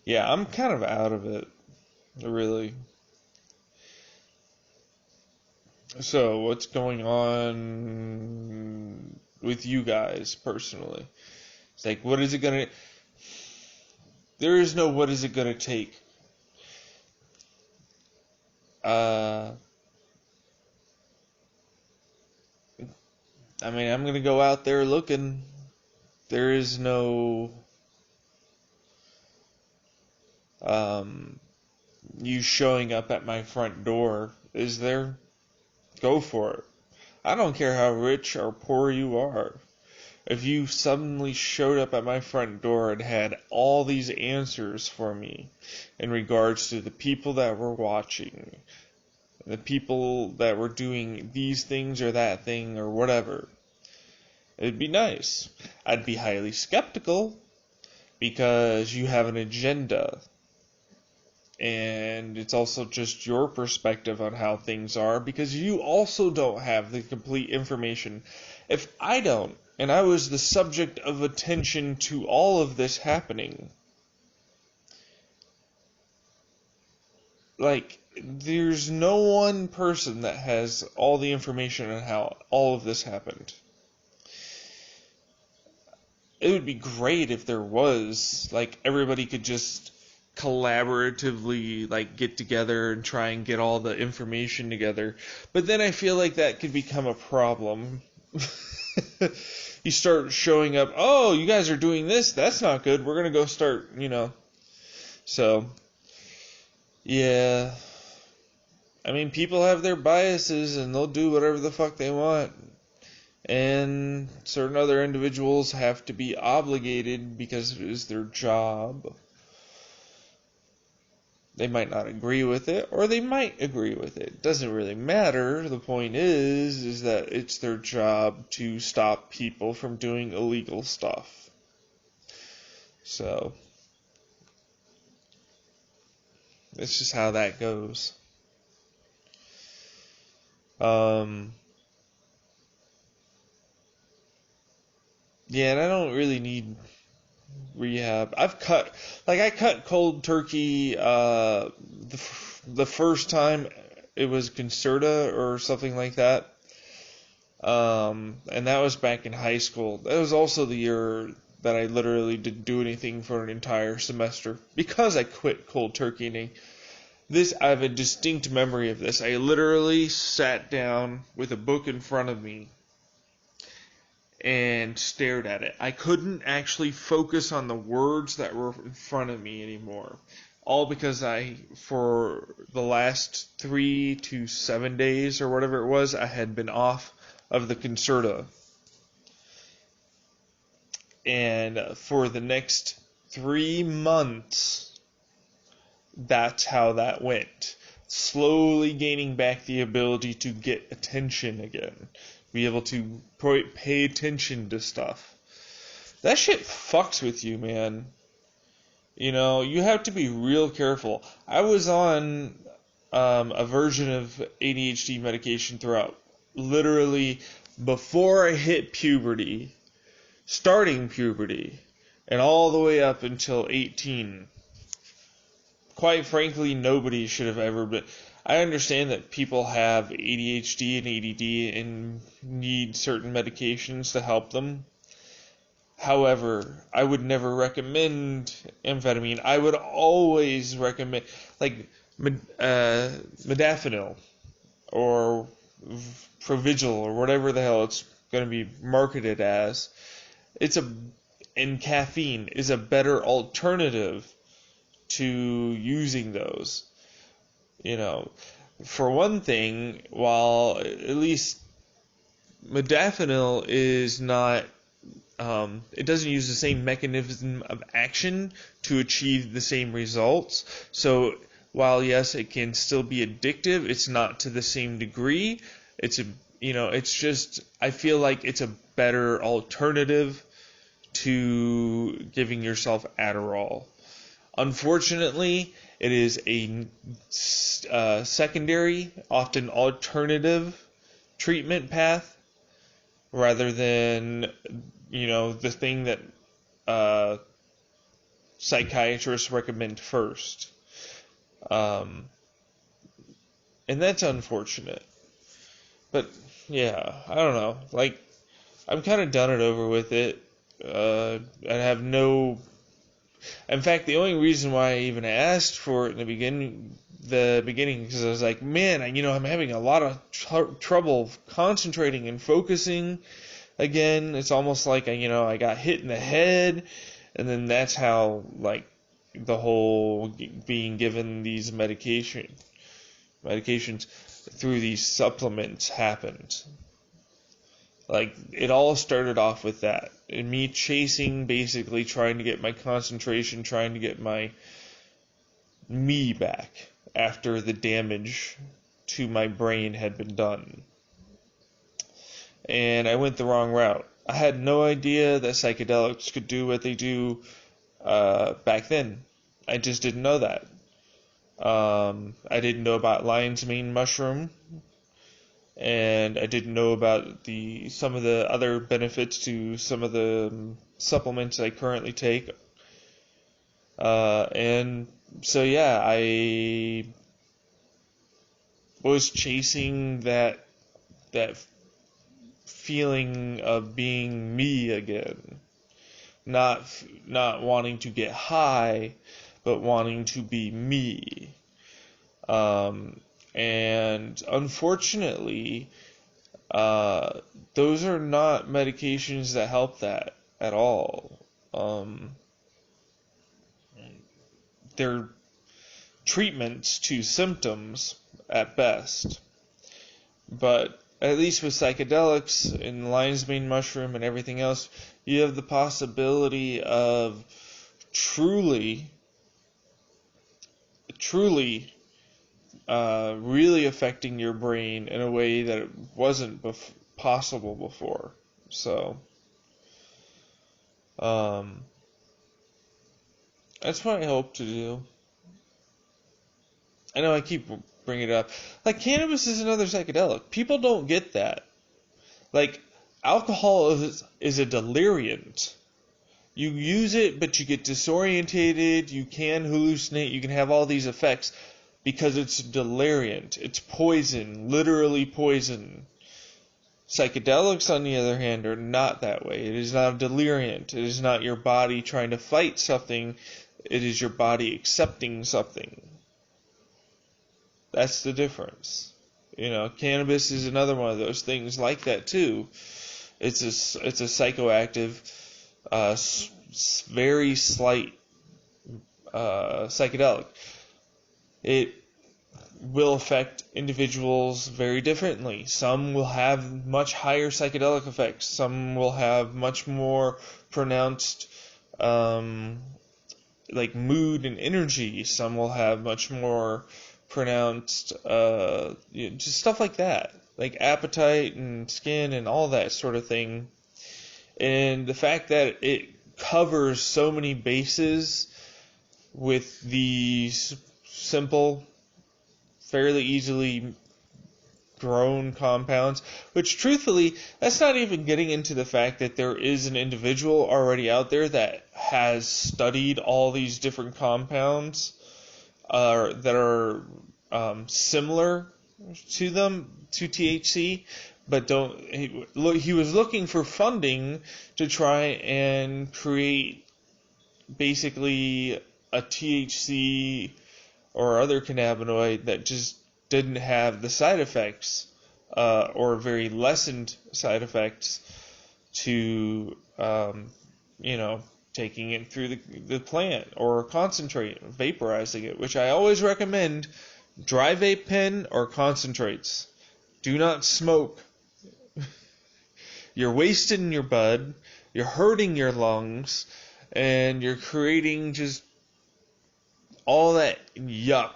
S1: Yeah, I'm kind of out of it, really. So, what's going on with you guys personally? It's like, what is it gonna... There is no what is it gonna take. I mean, I'm gonna go out there looking. There is no... you showing up at my front door, is there? Go for it. I don't care how rich or poor you are. If you suddenly showed up at my front door and had all these answers for me in regards to the people that were watching, the people that were doing these things or that thing or whatever, it'd be nice. I'd be highly skeptical because you have an agenda. And it's also just your perspective on how things are because you also don't have the complete information. If I don't, and I was the subject of attention to all of this happening, like, there's no one person that has all the information on how all of this happened. It would be great if there was, like, everybody could just collaboratively like get together and try and get all the information together, but then I feel like that could become a problem. You start showing up, oh, you guys are doing this, that's not good, we're gonna go start, so yeah, I mean, people have their biases and they'll do whatever the fuck they want, and certain other individuals have to be obligated because it is their job. They might not agree with it, or they might agree with it. It doesn't really matter. The point is that it's their job to stop people from doing illegal stuff. So, it's just how that goes. Yeah, and I don't really need rehab. I cut cold turkey the first time it was Concerta or something like that, and that was back in high school. That was also the year that I literally didn't do anything for an entire semester because I quit cold turkey. I have a distinct memory of this. I literally sat down with a book in front of me and stared at it. I couldn't actually focus on the words that were in front of me anymore. All because for the last 3 to 7 days or whatever it was, I had been off of the Concerta. And for the next 3 months, that's how that went. Slowly gaining back the ability to get attention again. Be able to pay attention to stuff. That shit fucks with you, man. You know, you have to be real careful. I was on a version of ADHD medication throughout literally before I hit puberty, starting puberty, and all the way up until 18. Quite frankly, nobody should have ever been. I understand that people have ADHD and ADD and need certain medications to help them. However, I would never recommend amphetamine. I would always recommend, like, modafinil or Provigil or whatever the hell it's going to be marketed as. And caffeine is a better alternative to using those. You know, for one thing, while at least modafinil is not, it doesn't use the same mechanism of action to achieve the same results. So while yes, it can still be addictive, it's not to the same degree. It's just, I feel like it's a better alternative to giving yourself Adderall. Unfortunately, it is a secondary, often alternative treatment path rather than, the thing that psychiatrists recommend first. And that's unfortunate. But, yeah, I don't know. Like, I'm kind of done it over with it. I have no... In fact, the only reason why I even asked for it in the beginning, because I was like, man, I'm having a lot of trouble concentrating and focusing again. It's almost like, I got hit in the head, and then that's how, like, the whole being given these medications through these supplements happened. Like, it all started off with that. And me chasing, basically trying to get my concentration, trying to get my me back after the damage to my brain had been done. And I went the wrong route. I had no idea that psychedelics could do what they do back then. I just didn't know that. I didn't know about lion's mane mushroom. And I didn't know about some of the other benefits to some of the supplements I currently take. And so, yeah, I was chasing that feeling of being me again. Not wanting to get high, but wanting to be me. And unfortunately, those are not medications that help that at all. They're treatments to symptoms at best. But at least with psychedelics and lion's mane mushroom and everything else, you have the possibility of truly really affecting your brain in a way that it wasn't possible before. So, that's what I hope to do. I know I keep bringing it up. Like, cannabis is another psychedelic. People don't get that. Like, alcohol is a deliriant. You use it, but you get disorientated, you can hallucinate, you can have all these effects. Because it's deliriant. It's poison. Literally poison. Psychedelics, on the other hand, are not that way. It is not deliriant. It is not your body trying to fight something. It is your body accepting something. That's the difference. Cannabis is another one of those things like that too. It's a psychoactive, very slight psychedelic. It will affect individuals very differently. Some will have much higher psychedelic effects. Some will have much more pronounced like mood and energy. Some will have much more pronounced just stuff like that, like appetite and skin and all that sort of thing. And the fact that it covers so many bases with these simple, fairly easily grown compounds, which truthfully, that's not even getting into the fact that there is an individual already out there that has studied all these different compounds that are similar to THC, but he was looking for funding to try and create basically a THC or other cannabinoid that just didn't have the side effects or very lessened side effects to taking it through the plant or concentrate, vaporizing it, which I always recommend. Dry vape pen or concentrates. Do not smoke. You're wasting your bud, you're hurting your lungs, and you're creating just all that yuck,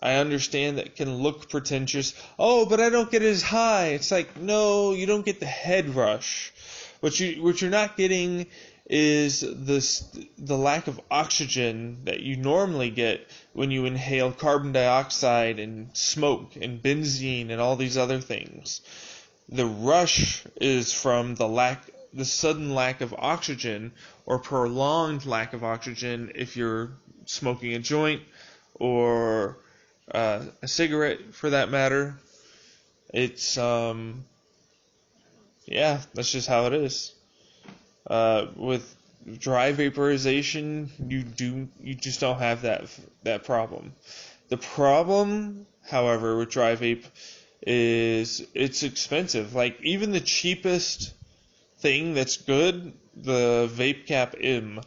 S1: I understand that can look pretentious. Oh, but I don't get as high. It's like, no, you don't get the head rush. What you're not getting is the lack of oxygen that you normally get when you inhale carbon dioxide and smoke and benzene and all these other things. The rush is from the sudden lack of oxygen or prolonged lack of oxygen if you're smoking a joint or a cigarette for that matter. It's that's just how it is. With dry vaporization, you just don't have that problem. The problem, however, with dry vape is it's expensive. Like even the cheapest thing that's good, the Vape Cap M,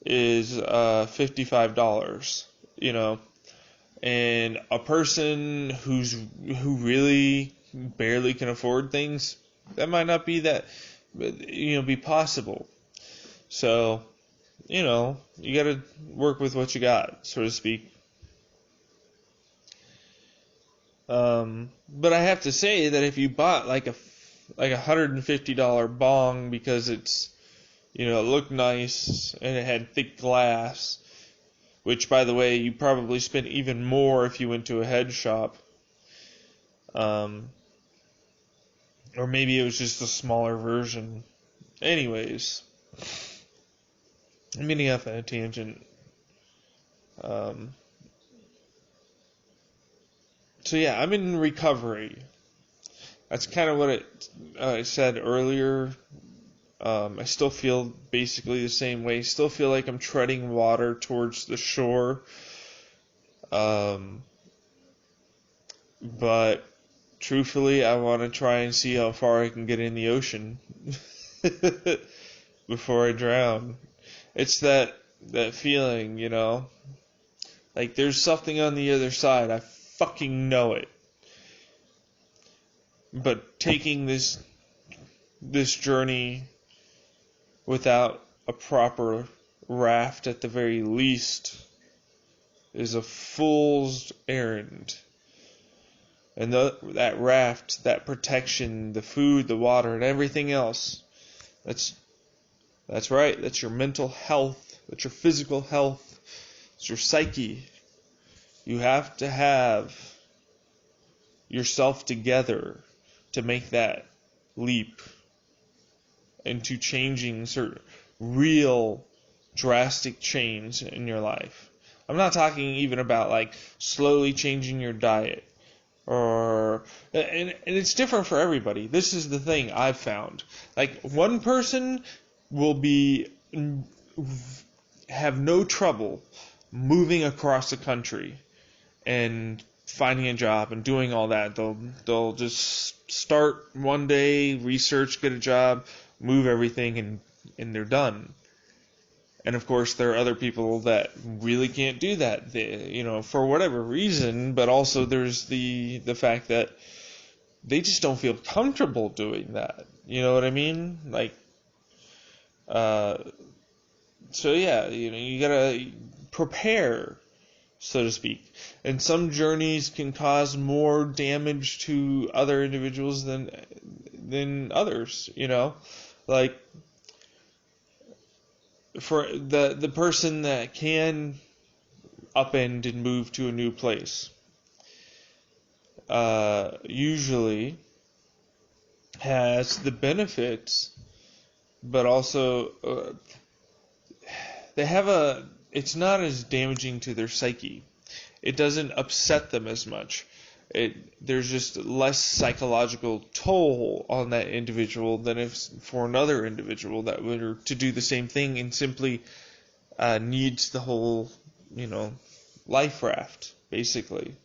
S1: is $55. And a person who really barely can afford things, that might not be be possible. So, you gotta work with what you got, so to speak. But I have to say that if you bought like a $150 bong because it's, it looked nice and it had thick glass, which, by the way, you probably spent even more if you went to a head shop. Or maybe it was just a smaller version. Anyways, I'm getting off on a tangent. So yeah, I'm in recovery. That's kind of what I said earlier. I still feel basically the same way. Still feel like I'm treading water towards the shore. But truthfully, I want to try and see how far I can get in the ocean before I drown. It's that feeling, like there's something on the other side. I fucking know it. But taking this journey without a proper raft at the very least is a fool's errand. And that raft, that protection, the food, the water, and everything else, that's right, that's your mental health, that's your physical health, it's your psyche. You have to have yourself together to make that leap into changing certain real drastic change in your life. I'm not talking even about like slowly changing your diet and it's different for everybody. This is the thing I've found. Like one person will have no trouble moving across the country and finding a job and doing all that. They'll just start one day, research, get a job, move everything, and they're done. And of course, there are other people that really can't do that, for whatever reason. But also, there's the fact that they just don't feel comfortable doing that. You know what I mean? Like, so yeah, you gotta prepare, so to speak. And some journeys can cause more damage to other individuals than others. Like, for the person that can upend and move to a new place, usually has the benefits, but also it's not as damaging to their psyche. It doesn't upset them as much. There's just less psychological toll on that individual than if for another individual that were to do the same thing and simply needs the whole, life raft, basically.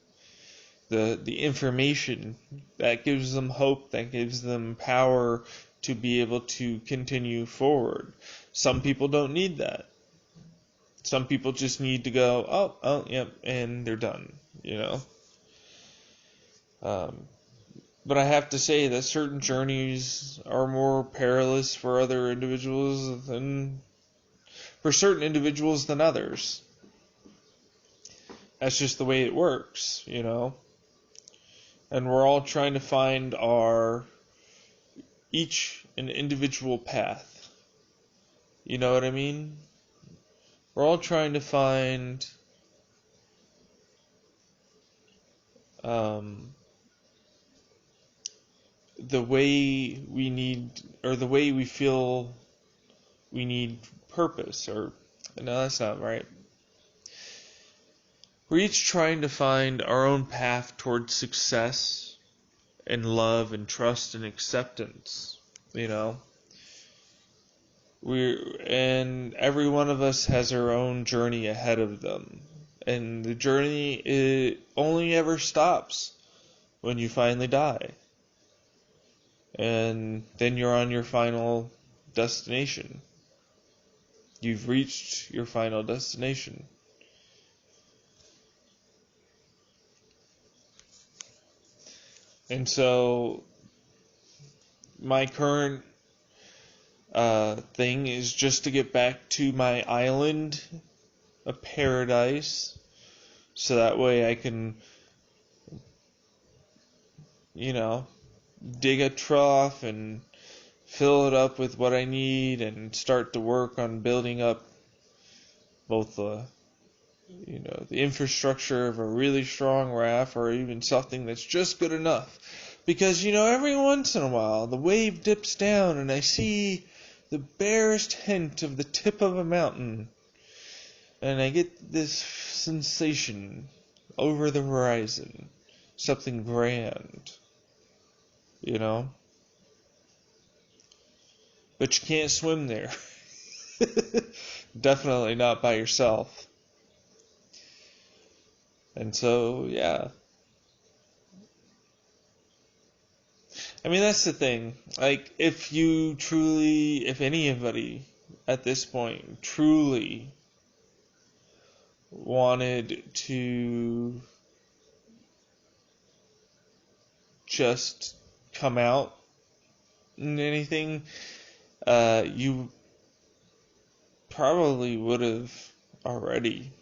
S1: The information that gives them hope, that gives them power to be able to continue forward. Some people don't need that. Some people just need to go, oh, yep, and they're done, But I have to say that certain journeys are more perilous for other individuals than others. That's just the way it works, And we're all trying to find each an individual path. You know what I mean? We're all trying to find the way we need, or the way we feel we need purpose, or no, that's not right. We're each trying to find our own path towards success and love and trust and acceptance, and every one of us has our own journey ahead of them. And the journey, it only ever stops when you finally die. And then you're on your final destination. You've reached your final destination. And so, my current thing is just to get back to my island of paradise, so that way I can, dig a trough and fill it up with what I need and start to work on building up both the infrastructure of a really strong raft, or even something that's just good enough. Because, every once in a while the wave dips down and I see the barest hint of the tip of a mountain, and I get this sensation over the horizon, something grand, But you can't swim there. Definitely not by yourself. And so, yeah. I mean, that's the thing. Like, if anybody at this point truly wanted to just come out in anything, you probably would have already.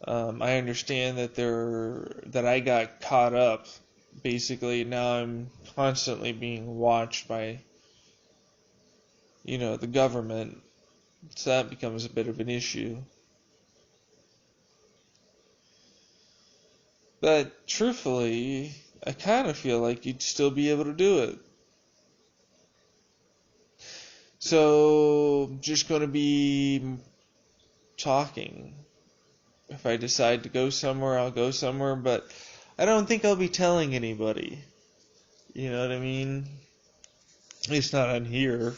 S1: I understand that I got caught up. Basically, now I'm constantly being watched by, the government. So that becomes a bit of an issue. But truthfully, I kind of feel like you'd still be able to do it. So, I'm just going to be talking. If I decide to go somewhere, I'll go somewhere, but I don't think I'll be telling anybody. You know what I mean? At least not on here.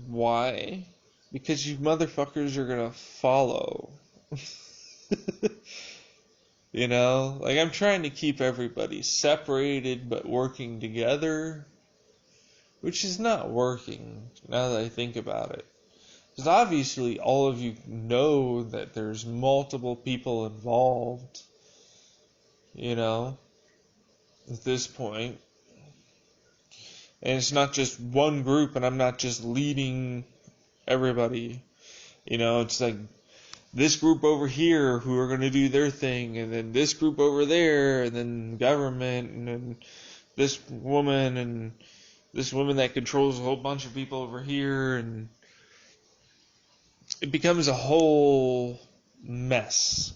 S1: Why? because you motherfuckers are gonna follow. You know, like I'm trying to keep everybody separated but working together, which is not working now that I think about it. Because obviously all of you know that there's multiple people involved, you know, at this point. And it's not just one group, and I'm not just leading everybody. You know, it's like this group over here who are going to do their thing, and then this group over there, and then government, and then this woman that controls a whole bunch of people over here, and it becomes a whole mess.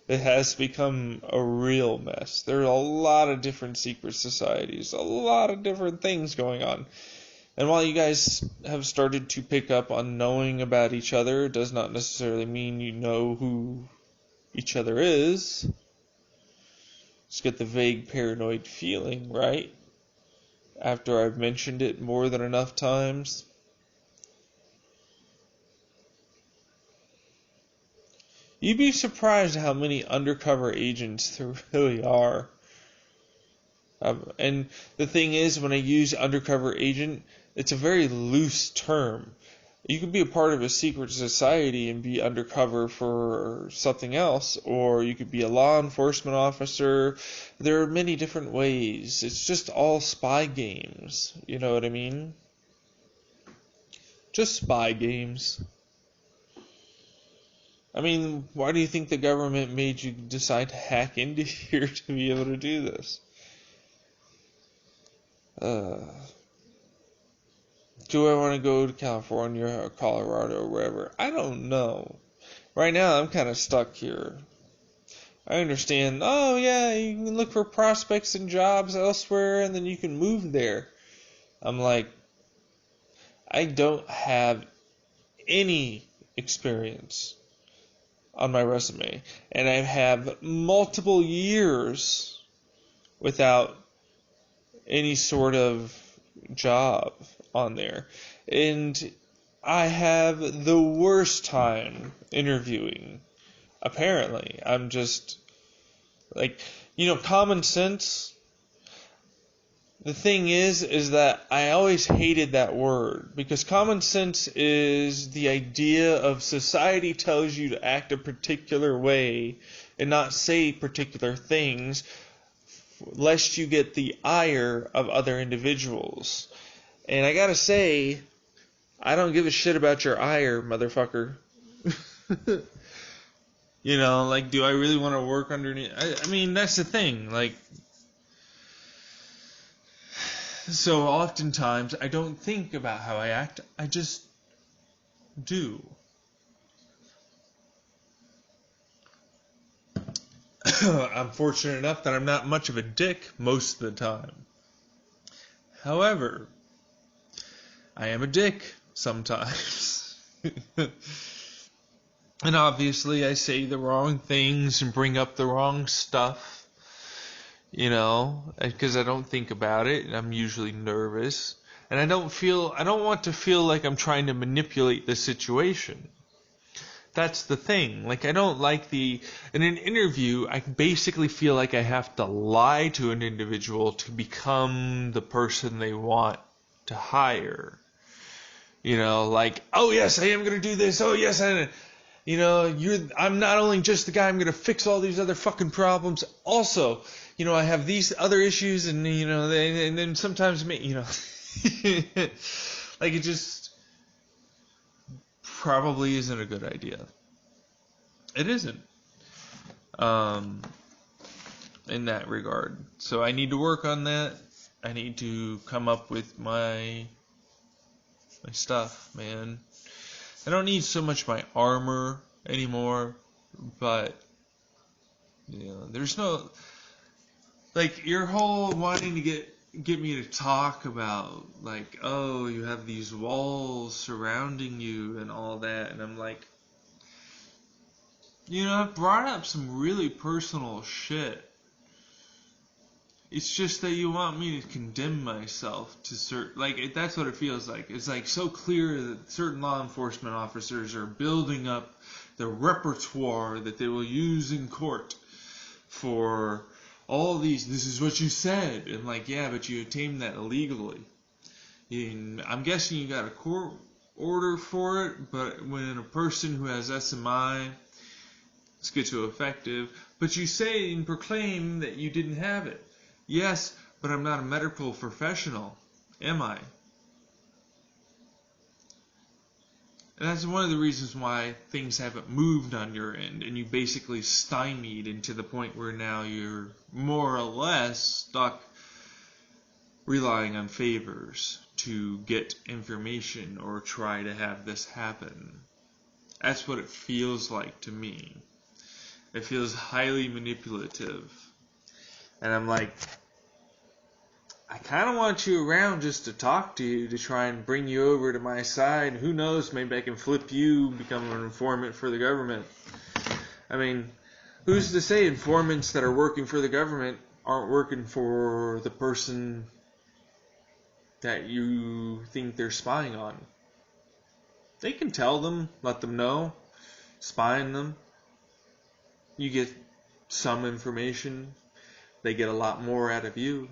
S1: It has become a real mess. There are a lot of different secret societies, a lot of different things going on. And while you guys have started to pick up on knowing about each other, it does not necessarily mean you know who each other is. Just get the vague paranoid feeling, right? After I've mentioned it more than enough times. You'd be surprised how many undercover agents there really are. And the thing is, when I use undercover agent, it's a very loose term. You could be a part of a secret society and be undercover for something else, or you could be a law enforcement officer. There are many different ways. It's just all spy games. You know what I mean? Just spy games. I mean, why do you think the government made you decide to hack into here to be able to do this? Do I want to go to California or Colorado or wherever? I don't know. Right now, I'm kind of stuck here. I understand, oh yeah, you can look for prospects and jobs elsewhere and then you can move there. I'm like, I don't have any experience on my resume, and I have multiple years without any sort of job on there, and I have the worst time interviewing. Apparently, I'm just like, common sense. The thing is that I always hated that word, because common sense is the idea of society tells you to act a particular way and not say particular things, lest you get the ire of other individuals. And I gotta say, I don't give a shit about your ire, motherfucker. Do I really want to work underneath? I mean, that's the thing, so oftentimes I don't think about how I act, I just do. I'm fortunate enough that I'm not much of a dick most of the time. However, I am a dick sometimes. And obviously I say the wrong things and bring up the wrong stuff. Because I don't think about it, and I'm usually nervous, and I don't want to feel like I'm trying to manipulate the situation. That's the thing. I don't like in an interview, I basically feel like I have to lie to an individual to become the person they want to hire. Oh yes, I am going to do this. Oh yes, I'm not only just the guy, I'm going to fix all these other fucking problems. Also, I have these other issues, and and then sometimes it just probably isn't a good idea. It isn't, in that regard. So I need to work on that. I need to come up with my stuff, man. I don't need so much my armor anymore, but there's no. Your whole wanting to get me to talk about, oh, you have these walls surrounding you and all that, and I'm like, I've brought up some really personal shit. It's just that you want me to condemn myself to certain, like, that's what it feels like. It's like so clear that certain law enforcement officers are building up the repertoire that they will use in court for all these. This is what you said, and like, yeah, but you obtained that illegally. I'm guessing you got a court order for it, but when a person who has SMI, schizoaffective, but you say and proclaim that you didn't have it. Yes, but I'm not a medical professional, am I? And that's one of the reasons why things haven't moved on your end, and you basically stymied into the point where now you're more or less stuck relying on favors to get information or try to have this happen. That's what it feels like to me. It feels highly manipulative. And I'm like, I kind of want you around just to talk to you, to try and bring you over to my side. Who knows, maybe I can flip you, become an informant for the government. I mean, who's to say informants that are working for the government aren't working for the person that you think they're spying on? They can tell them, let them know, spying them. You get some information. They get a lot more out of you.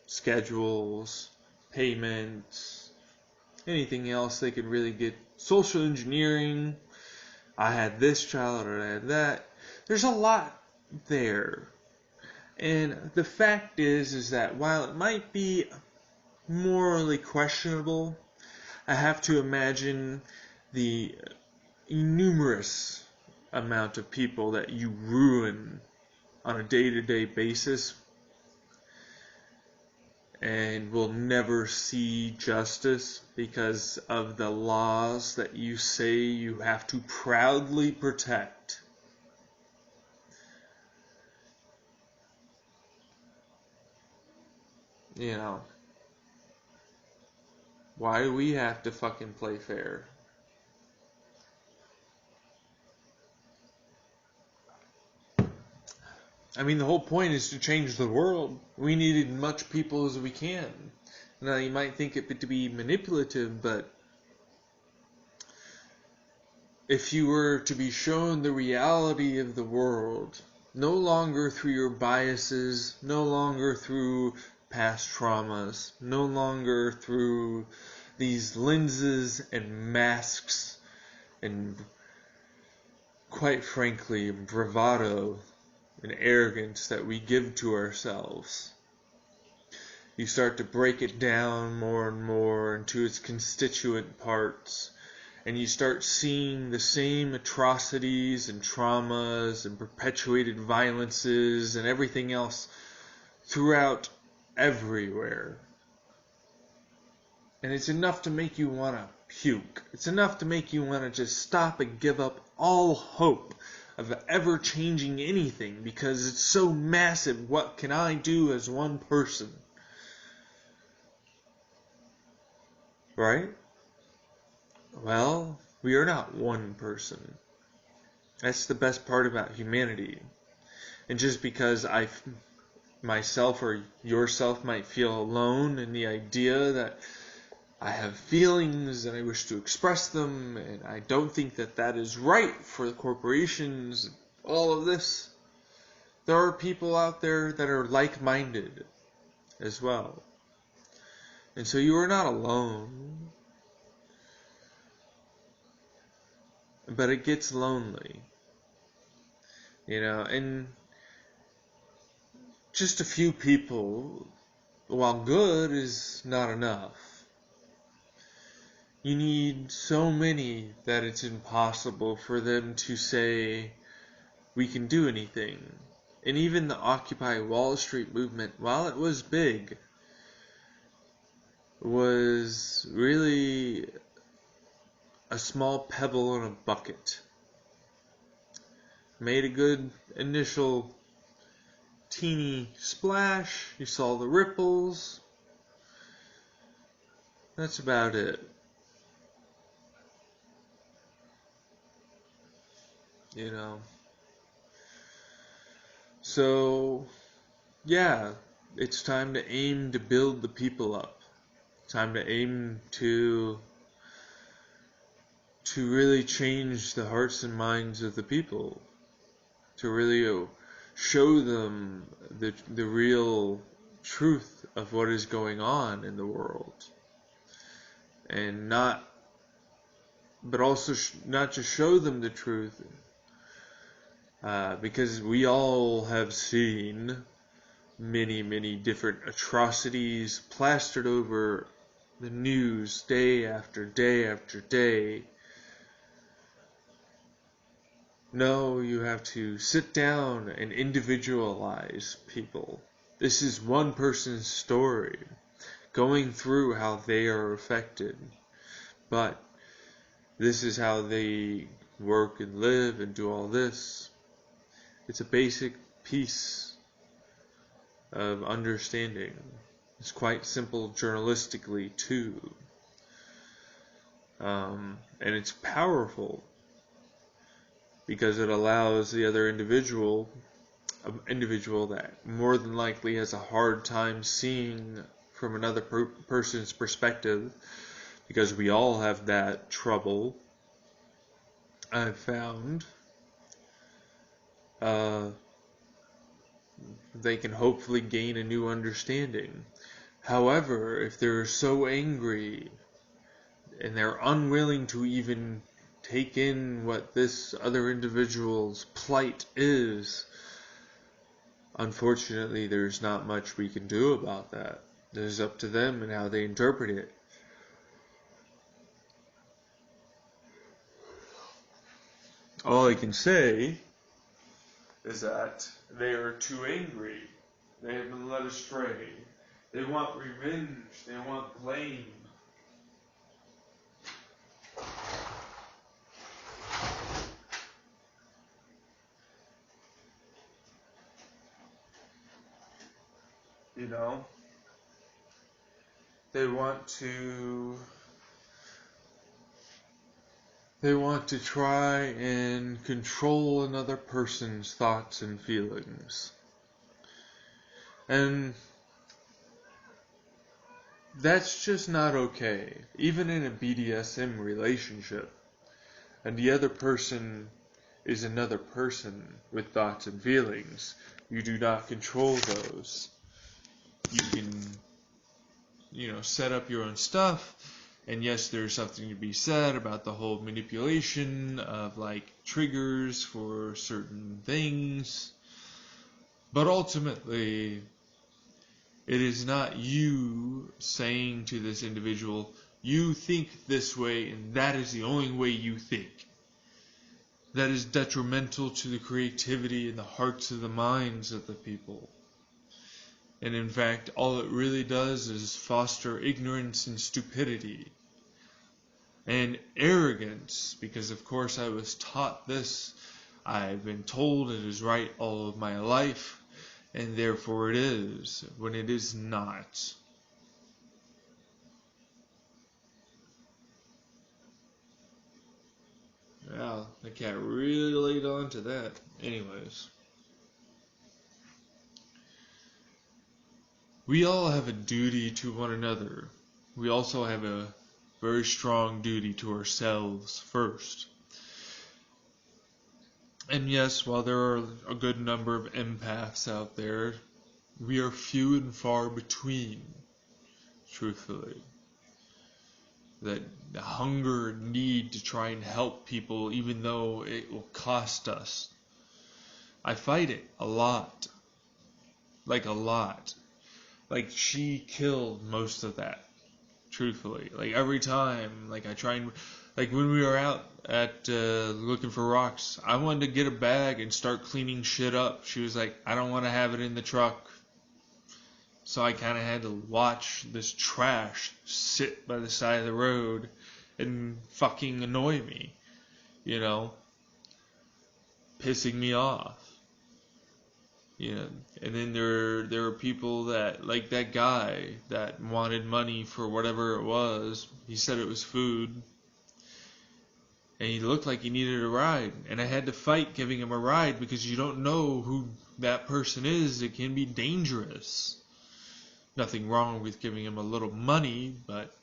S1: Schedules, payments, anything else they could really get. Social engineering. I had this child or I had that. There's a lot there. And the fact is that while it might be morally questionable, I have to imagine the innumerous amount of people that you ruin on a day-to-day basis and will never see justice because of the laws that you say you have to proudly protect. You know, why do we have to fucking play fair? I mean, the whole point is to change the world. We need as much people as we can. Now, you might think it to be manipulative, but if you were to be shown the reality of the world, no longer through your biases, no longer through past traumas, no longer through these lenses and masks and, quite frankly, bravado and arrogance that we give to ourselves. You start to break it down more and more into its constituent parts, and you start seeing the same atrocities and traumas and perpetuated violences and everything else throughout everywhere. And it's enough to make you want to puke. It's enough to make you want to just stop and give up all hope of ever changing anything because it's so massive. What can I do as one person? Right? Well, we are not one person. That's the best part about humanity. And just because myself or yourself might feel alone in the idea that I have feelings and I wish to express them, and I don't think that that is right for the corporations, all of this. There are people out there that are like-minded as well. And so you are not alone. But it gets lonely. You know, and just a few people, while good, is not enough. You need so many that it's impossible for them to say, we can do anything. And even the Occupy Wall Street movement, while it was big, was really a small pebble in a bucket. Made a good initial teeny splash. You saw the ripples. That's about it. You know. So, yeah, it's time to aim to build the people up. Time to aim to really change the hearts and minds of the people, to really show them the real truth of what is going on in the world, and but also not just show them the truth, because we all have seen many different atrocities plastered over the news day after day after day. No, you have to sit down and individualize people. This is one person's story, going through how they are affected. But this is how they work and live and do all this. It's a basic piece of understanding. It's quite simple journalistically too. And it's powerful because it allows the other individual that more than likely has a hard time seeing from another person's perspective, because we all have that trouble, I've found, they can hopefully gain a new understanding. However, if they're so angry and they're unwilling to even take in what this other individual's plight is, unfortunately, there's not much we can do about that. It's up to them and how they interpret it. All I can say is that they are too angry. They have been led astray. They want revenge. They want blame. You know? They want to try and control another person's thoughts and feelings. And that's just not okay. Even in a BDSM relationship. And the other person is another person with thoughts and feelings. You do not control those. You can, set up your own stuff. And yes, there's something to be said about the whole manipulation of triggers for certain things. But ultimately, it is not you saying to this individual, you think this way and that is the only way you think. That is detrimental to the creativity and the hearts of the minds of the people. And in fact, all it really does is foster ignorance and stupidity. And arrogance, because of course I was taught this. I've been told it is right all of my life, and therefore it is, when it is not. Wow, the cat really laid on to that. Anyways. We all have a duty to one another. We also have a very strong duty to ourselves first. And yes, while there are a good number of empaths out there, we are few and far between, truthfully. That hunger and need to try and help people, even though it will cost us. I fight it a lot. A lot. She killed most of that, truthfully. Every time, I try and, when we were out at looking for rocks, I wanted to get a bag and start cleaning shit up. She was like, I don't want to have it in the truck. So I kind of had to watch this trash sit by the side of the road and fucking annoy me, pissing me off. And then there are people that, like that guy that wanted money for whatever it was. He said it was food. and he looked like he needed a ride, and I had to fight giving him a ride because you don't know who that person is. It can be dangerous. Nothing wrong with giving him a little money, but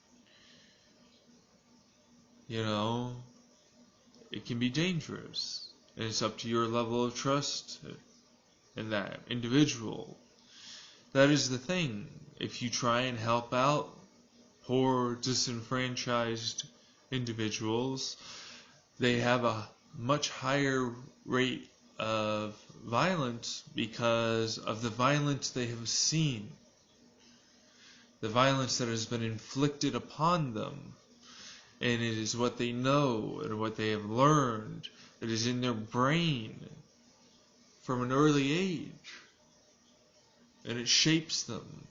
S1: it can be dangerous. And it's up to your level of trust in that individual. That is the thing. If you try and help out poor, disenfranchised individuals, they have a much higher rate of violence because of the violence they have seen, the violence that has been inflicted upon them. And it is what they know and what they have learned. It is in their brain from an early age. And it shapes them.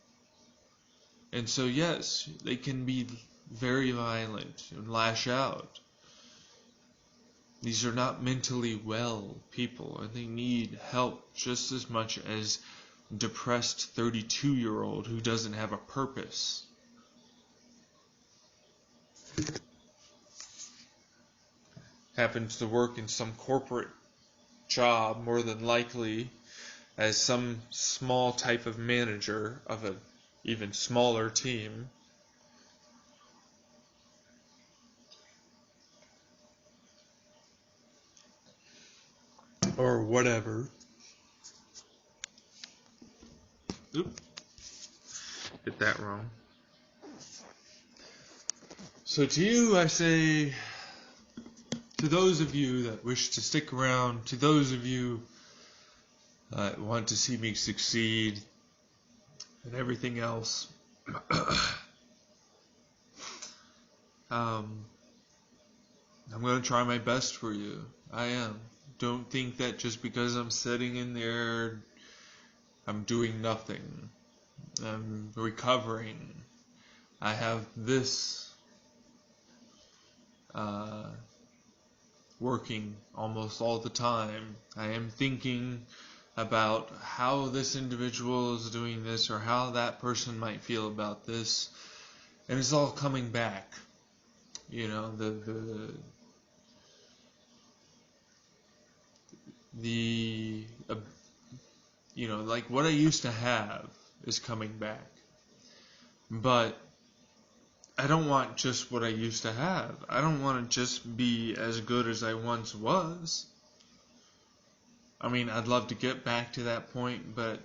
S1: And so yes, they can be very violent and lash out. These are not mentally well people, and they need help just as much as a depressed 32-year-old who doesn't have a purpose. Happens to work in some corporate job, more than likely, as some small type of manager of an even smaller team. Or whatever. Oop. Hit that wrong. So to you, I say, to those of you that wish to stick around, to those of you that want to see me succeed, and everything else, I'm going to try my best for you. I am. Don't think that just because I'm sitting in there, I'm doing nothing. I'm recovering. I have this working almost all the time. I am thinking about how this individual is doing this or how that person might feel about this, and it's all coming back. Like what I used to have is coming back. But I don't want just what I used to have. I don't want to just be as good as I once was. I mean, I'd love to get back to that point, but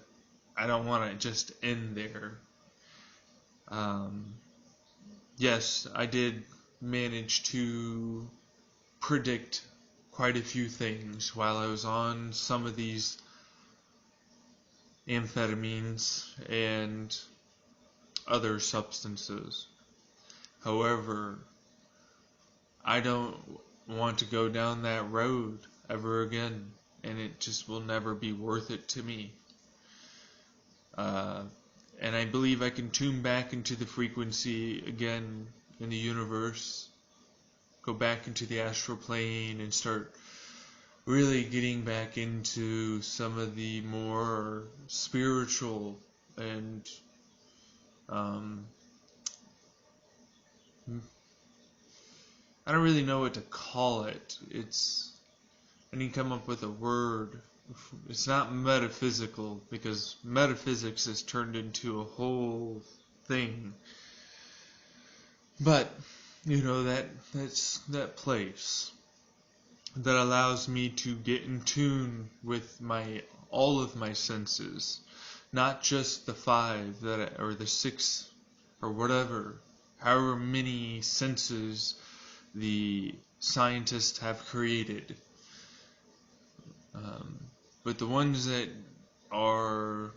S1: I don't want to just end there. Yes, I did manage to predict quite a few things while I was on some of these amphetamines and other substances. However, I don't want to go down that road ever again, and it just will never be worth it to me. And I believe I can tune back into the frequency again in the universe, go back into the astral plane and start really getting back into some of the more spiritual and I don't really know what to call it. I need to come up with a word. It's not metaphysical, because metaphysics has turned into a whole thing. But, that's that place that allows me to get in tune with all of my senses, not just the 5 or the 6 or whatever, however many senses the scientists have created. But the ones that are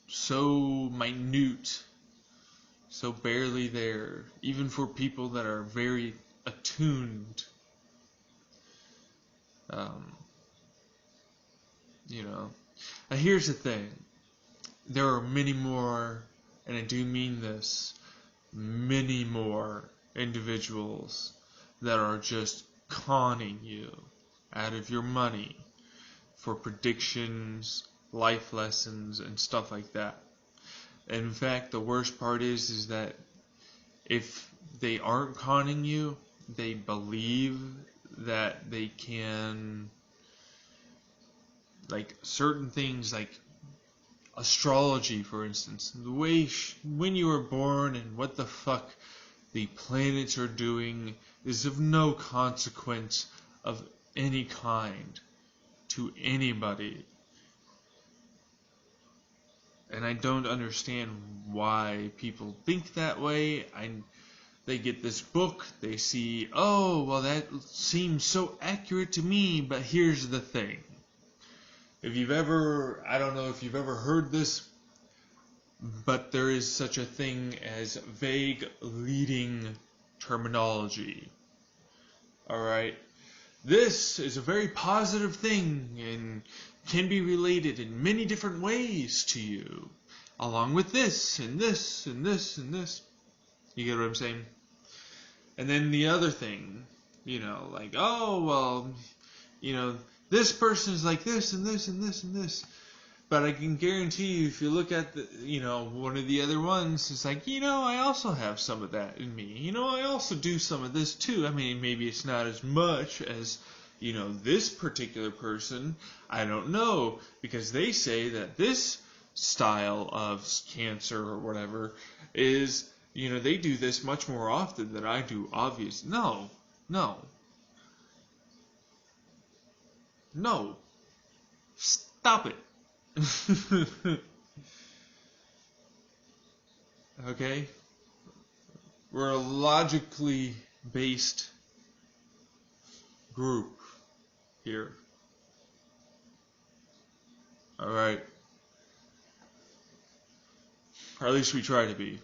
S1: so minute, so barely there, even for people that are very attuned, Now here's the thing. There are many more, and I do mean this, many more individuals that are just conning you out of your money for predictions, life lessons, and stuff like that. And in fact, the worst part is that if they aren't conning you, they believe that they can, like certain things like astrology, for instance, the way when you were born and what the fuck the planets are doing is of no consequence of any kind to anybody. And I don't understand why people think that way. They get this book, they see, oh, well, that seems so accurate to me, but here's the thing. I don't know if you've ever heard this, but there is such a thing as vague leading terminology. Alright? This is a very positive thing and can be related in many different ways to you, along with this and this and this and this. You get what I'm saying? And then the other thing, like, oh, well, this person's like this and this and this and this. But I can guarantee you, if you look at one of the other ones, it's like, I also have some of that in me. I also do some of this too. I mean, maybe it's not as much as, this particular person. I don't know. Because they say that this style of cancer or whatever is, they do this much more often than I do, obviously. No. Stop it. Okay? We're a logically based group here. Alright? Or at least we try to be.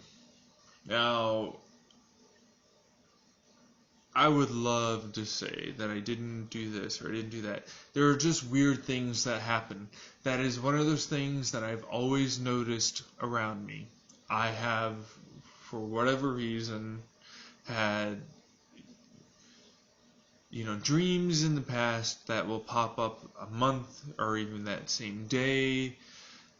S1: Now, I would love to say that I didn't do this or I didn't do that. There are just weird things that happen. That is one of those things that I've always noticed around me. I have, for whatever reason, had, dreams in the past that will pop up a month or even that same day,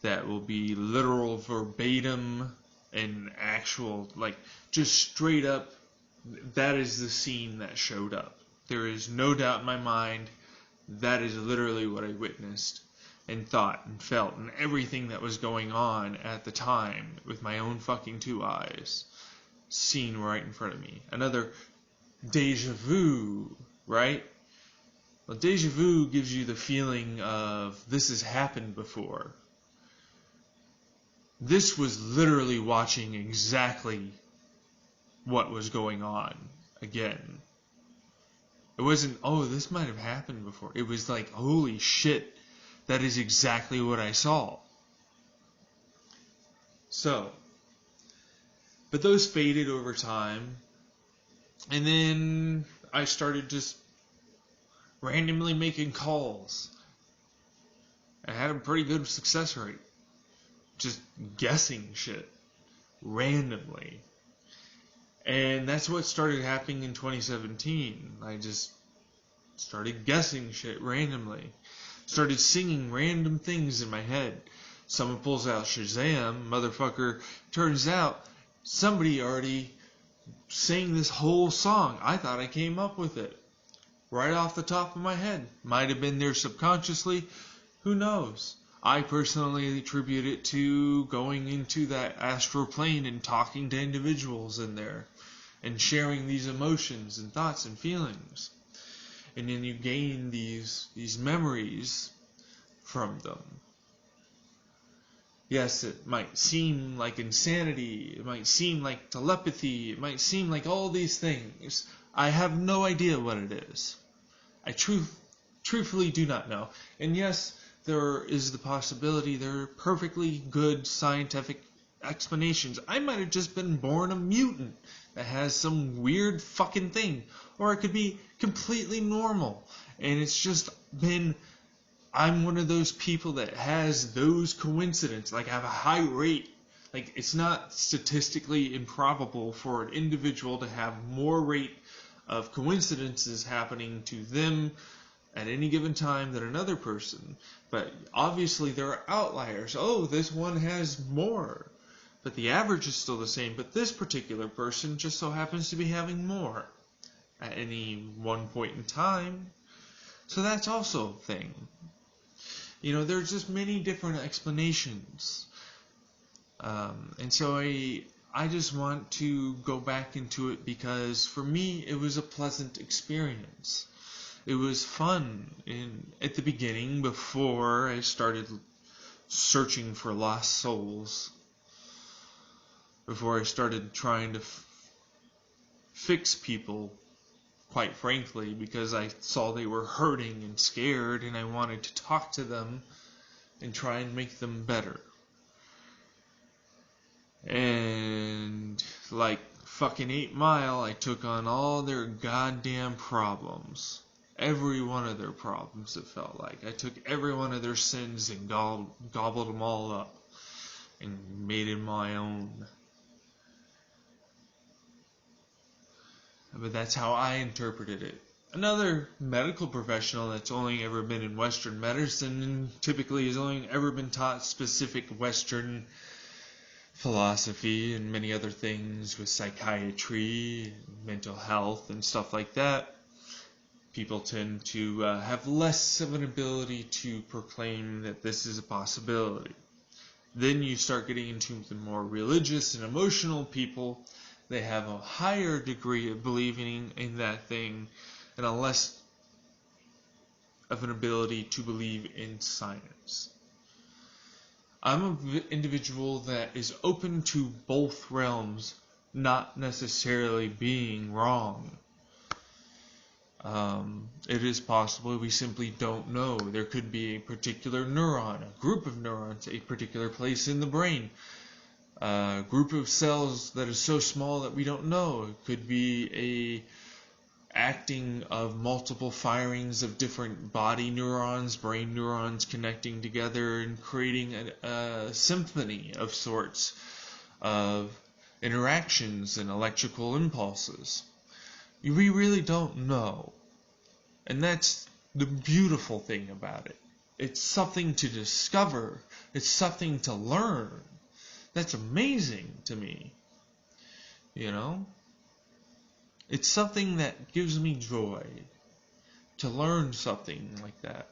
S1: that will be literal verbatim and actual, like, just straight up. That is the scene that showed up. There is no doubt in my mind that is literally what I witnessed and thought and felt and everything that was going on at the time with my own fucking two eyes seen right in front of me. Another deja vu, right? Well, deja vu gives you the feeling of this has happened before. This was literally watching exactly what was going on again. It wasn't, oh, this might have happened before. It was like, holy shit, that is exactly what I saw. So, but those faded over time, and then I started just randomly making calls. I had a pretty good success rate. Just guessing shit randomly. And that's what started happening in 2017. I just started guessing shit randomly. Started singing random things in my head. Someone pulls out Shazam, motherfucker. Turns out somebody already sang this whole song. I thought I came up with it right off the top of my head. Might have been there subconsciously. Who knows? I personally attribute it to going into that astral plane and talking to individuals in there and sharing these emotions and thoughts and feelings. And then you gain these memories from them. Yes, it might seem like insanity, it might seem like telepathy, it might seem like all these things. I have no idea what it is. I truthfully do not know. And yes, there is the possibility there are perfectly good scientific explanations. I might have just been born a mutant that has some weird fucking thing. Or it could be completely normal. And it's just been, I'm one of those people that has those coincidences. Like I have a high rate. Like it's not statistically improbable for an individual to have more rate of coincidences happening to them at any given time than another person. But obviously there are outliers. Oh, this one has more. But the average is still the same. But this particular person just so happens to be having more at at any one point in time. So that's also a thing. There's just many different explanations. And so I just want to go back into it because for me it was a pleasant experience. It was fun at the beginning before I started searching for lost souls. Before I started trying to fix people, quite frankly, because I saw they were hurting and scared and I wanted to talk to them and try and make them better. And like fucking 8 Mile, I took on all their goddamn problems. Every one of their problems, it felt like. I took every one of their sins and gobbled them all up and made it my own. But that's how I interpreted it. Another medical professional that's only ever been in Western medicine and typically has only ever been taught specific Western philosophy and many other things with psychiatry, mental health, and stuff like that. People tend to have less of an ability to proclaim that this is a possibility. Then you start getting into the more religious and emotional people. They have a higher degree of believing in that thing and a less of an ability to believe in science. I'm an individual that is open to both realms, not necessarily being wrong. It is possible, we simply don't know. There could be a particular neuron, a group of neurons, a particular place in the brain, a group of cells that is so small that we don't know. It could be a acting of multiple firings of different body neurons, brain neurons connecting together and creating a symphony of sorts of interactions and electrical impulses. We really don't know. And that's the beautiful thing about it. It's something to discover. It's something to learn. That's amazing to me. It's something that gives me joy to learn something like that.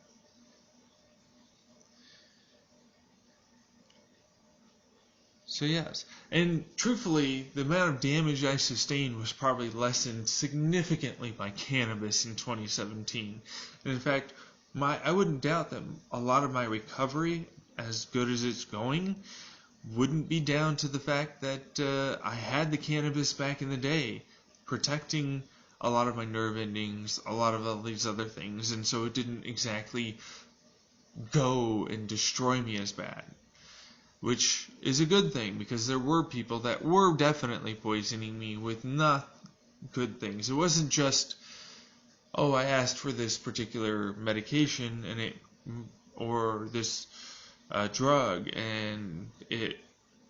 S1: So yes, and truthfully, the amount of damage I sustained was probably lessened significantly by cannabis in 2017. And in fact, I wouldn't doubt that a lot of my recovery, as good as it's going, wouldn't be down to the fact that I had the cannabis back in the day, protecting a lot of my nerve endings, a lot of all these other things, and so it didn't exactly go and destroy me as bad. Which is a good thing, because there were people that were definitely poisoning me with not good things. It wasn't just, I asked for this particular medication or this drug and it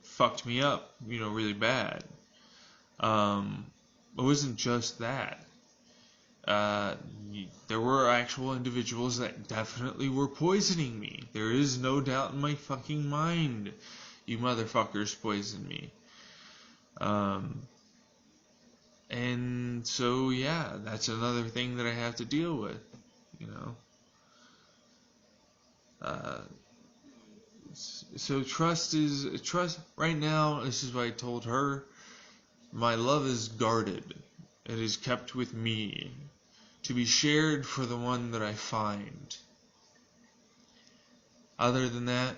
S1: fucked me up, really bad. It wasn't just that. There were actual individuals that definitely were poisoning me. There is no doubt in my fucking mind. You motherfuckers poisoned me. And so, yeah, that's another thing that I have to deal with, So trust right now, this is what I told her. My love is guarded. It is kept with me, to be shared for the one that I find. Other than that,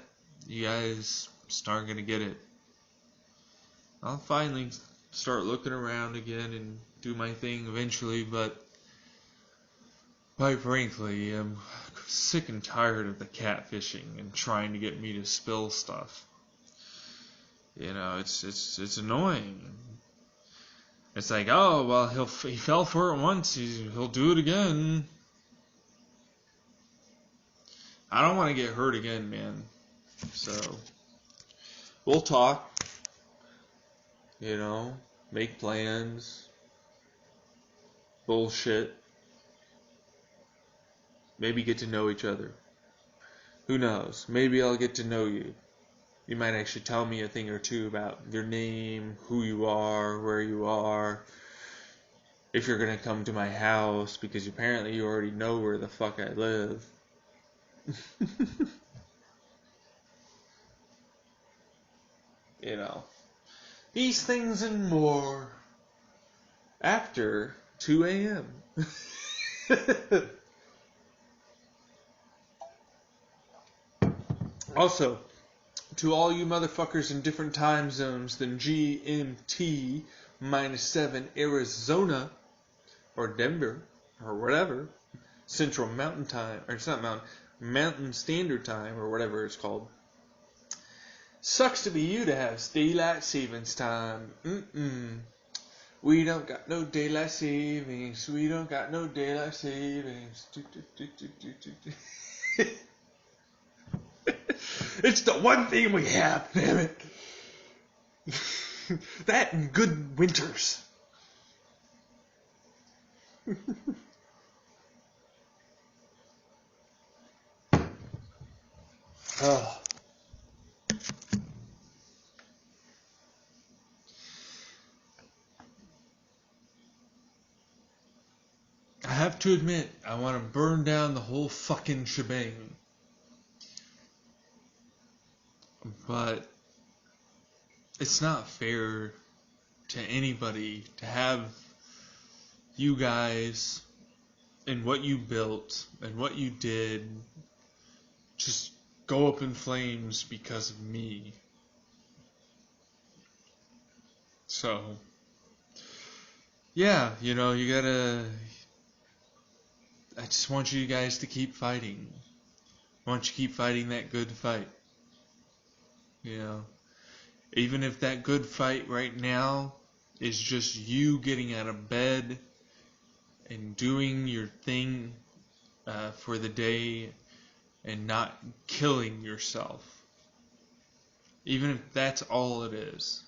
S1: you guys aren't going to get it. I'll finally start looking around again and do my thing eventually, but quite frankly, I'm sick and tired of the catfishing and trying to get me to spill stuff. It's annoying. It's like, oh, well, he fell for it once, he'll do it again. I don't want to get hurt again, man. So, we'll talk. Make plans. Bullshit. Maybe get to know each other. Who knows? Maybe I'll get to know you. You might actually tell me a thing or two about your name, who you are, where you are. if you're gonna come to my house, because apparently you already know where the fuck I live. You know, these things and more after 2 a.m. Also, to all you motherfuckers in different time zones than GMT -7 Arizona or Denver or whatever, Central Mountain Time, or it's not Mountain Standard Time or whatever it's called. Sucks to be you to have daylight savings time. We don't got no daylight savings. We don't got no daylight savings. It's the one thing we have, damn it. That and good winters. Oh. I have to admit, I want to burn down the whole fucking shebang. But it's not fair to anybody to have you guys and what you built and what you did just go up in flames because of me. So, yeah, you know, you gotta... I just want you guys to keep fighting. I want you to keep fighting that good fight. You know, even if that good fight right now is just you getting out of bed and doing your thing for the day and not killing yourself. Even if that's all it is.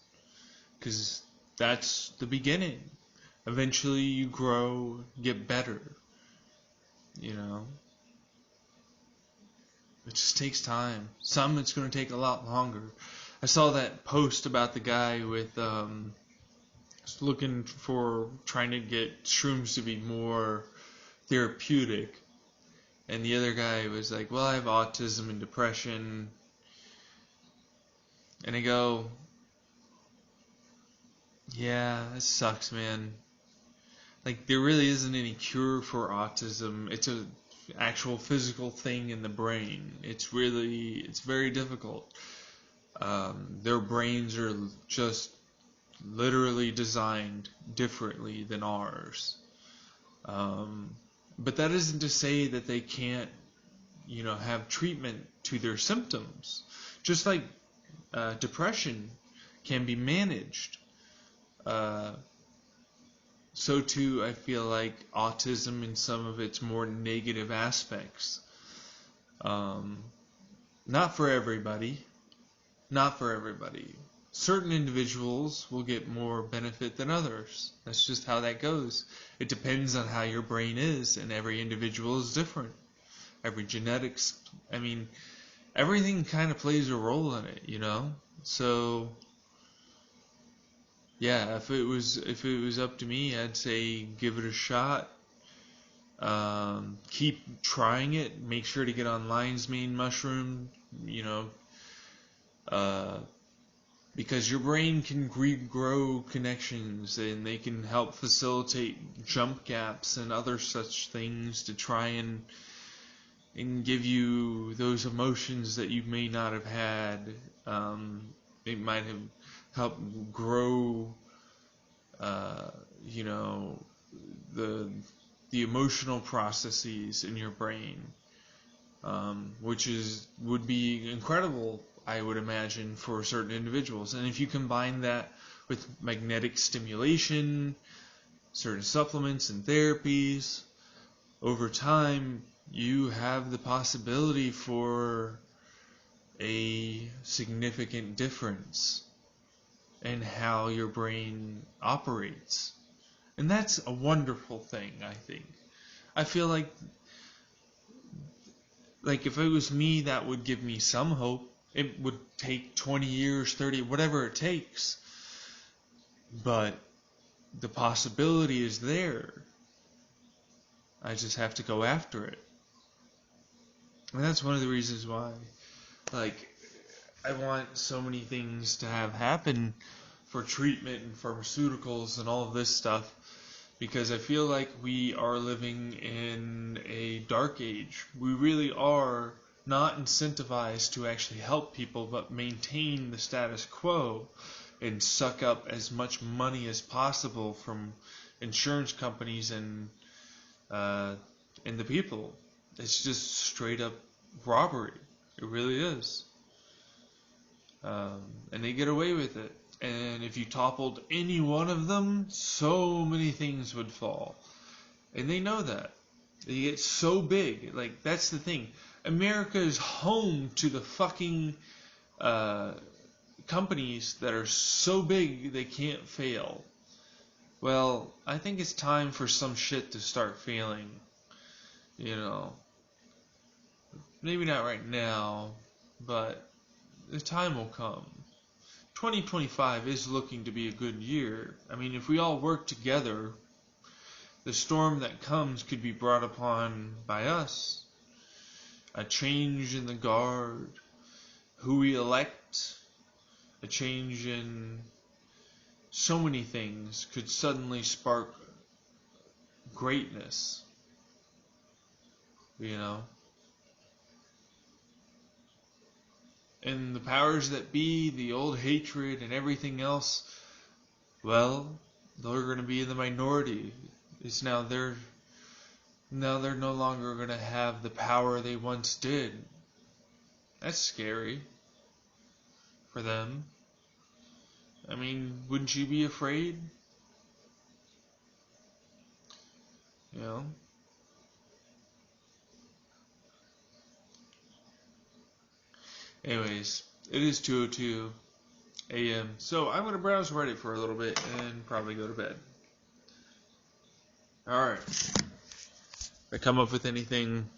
S1: Because that's the beginning. Eventually you grow, get better. You know? It just takes time. Some it's going to take a lot longer. I saw that post about the guy with looking for trying to get shrooms to be more therapeutic. And the other guy was like, well, I have autism and depression. And I go, yeah, that sucks, man. Like, there really isn't any cure for autism. It's a actual physical thing in the brain. It's very difficult. Their brains are just literally designed differently than ours. But that isn't to say that they can't, you know, have treatment to their symptoms. Just like depression can be managed. So too, I feel like autism in some of its more negative aspects. Not for everybody. Not for everybody. Certain individuals will get more benefit than others. That's just how that goes. It depends on how your brain is, and every individual is different. Every genetics, I mean, everything kind of plays a role in it, you know? So, yeah, if it was up to me, I'd say give it a shot. Keep trying it. Make sure to get on lion's mane mushroom, you know, because your brain can regrow connections, and they can help facilitate jump gaps and other such things to try and give you those emotions that you may not have had. It might have helped grow, you know, the emotional processes in your brain, which would be incredible, I would imagine, for certain individuals. And if you combine that with magnetic stimulation, certain supplements and therapies, over time you have the possibility for a significant difference in how your brain operates. And that's a wonderful thing, I think. I feel like if it was me, that would give me some hope. It would take 20 years, 30, whatever it takes. But the possibility is there. I just have to go after it. And that's one of the reasons why, like, I want so many things to have happen for treatment and pharmaceuticals and all of this stuff, because I feel like we are living in a dark age. We really are not incentivized to actually help people, but maintain the status quo and suck up as much money as possible from insurance companies and the people. It's just straight up robbery. It really is. And they get away with it. And if you toppled any one of them, so many things would fall. And they know that. They get so big. Like, that's the thing. America is home to the fucking companies that are so big they can't fail. Well, I think it's time for some shit to start failing. You know. Maybe not right now, but the time will come. 2025 is looking to be a good year. I mean, if we all work together, the storm that comes could be brought upon by us. A change in the guard, who we elect, a change in so many things could suddenly spark greatness. You know? And the powers that be, the old hatred and everything else, well, they're going to be in the minority. It's now they're no longer going to have the power they once did. That's scary for them. I mean, wouldn't you be afraid? You know? Anyways, it is 2:02 a.m. So I'm going to browse Reddit for a little bit and probably go to bed. Alright. If I come up with anything,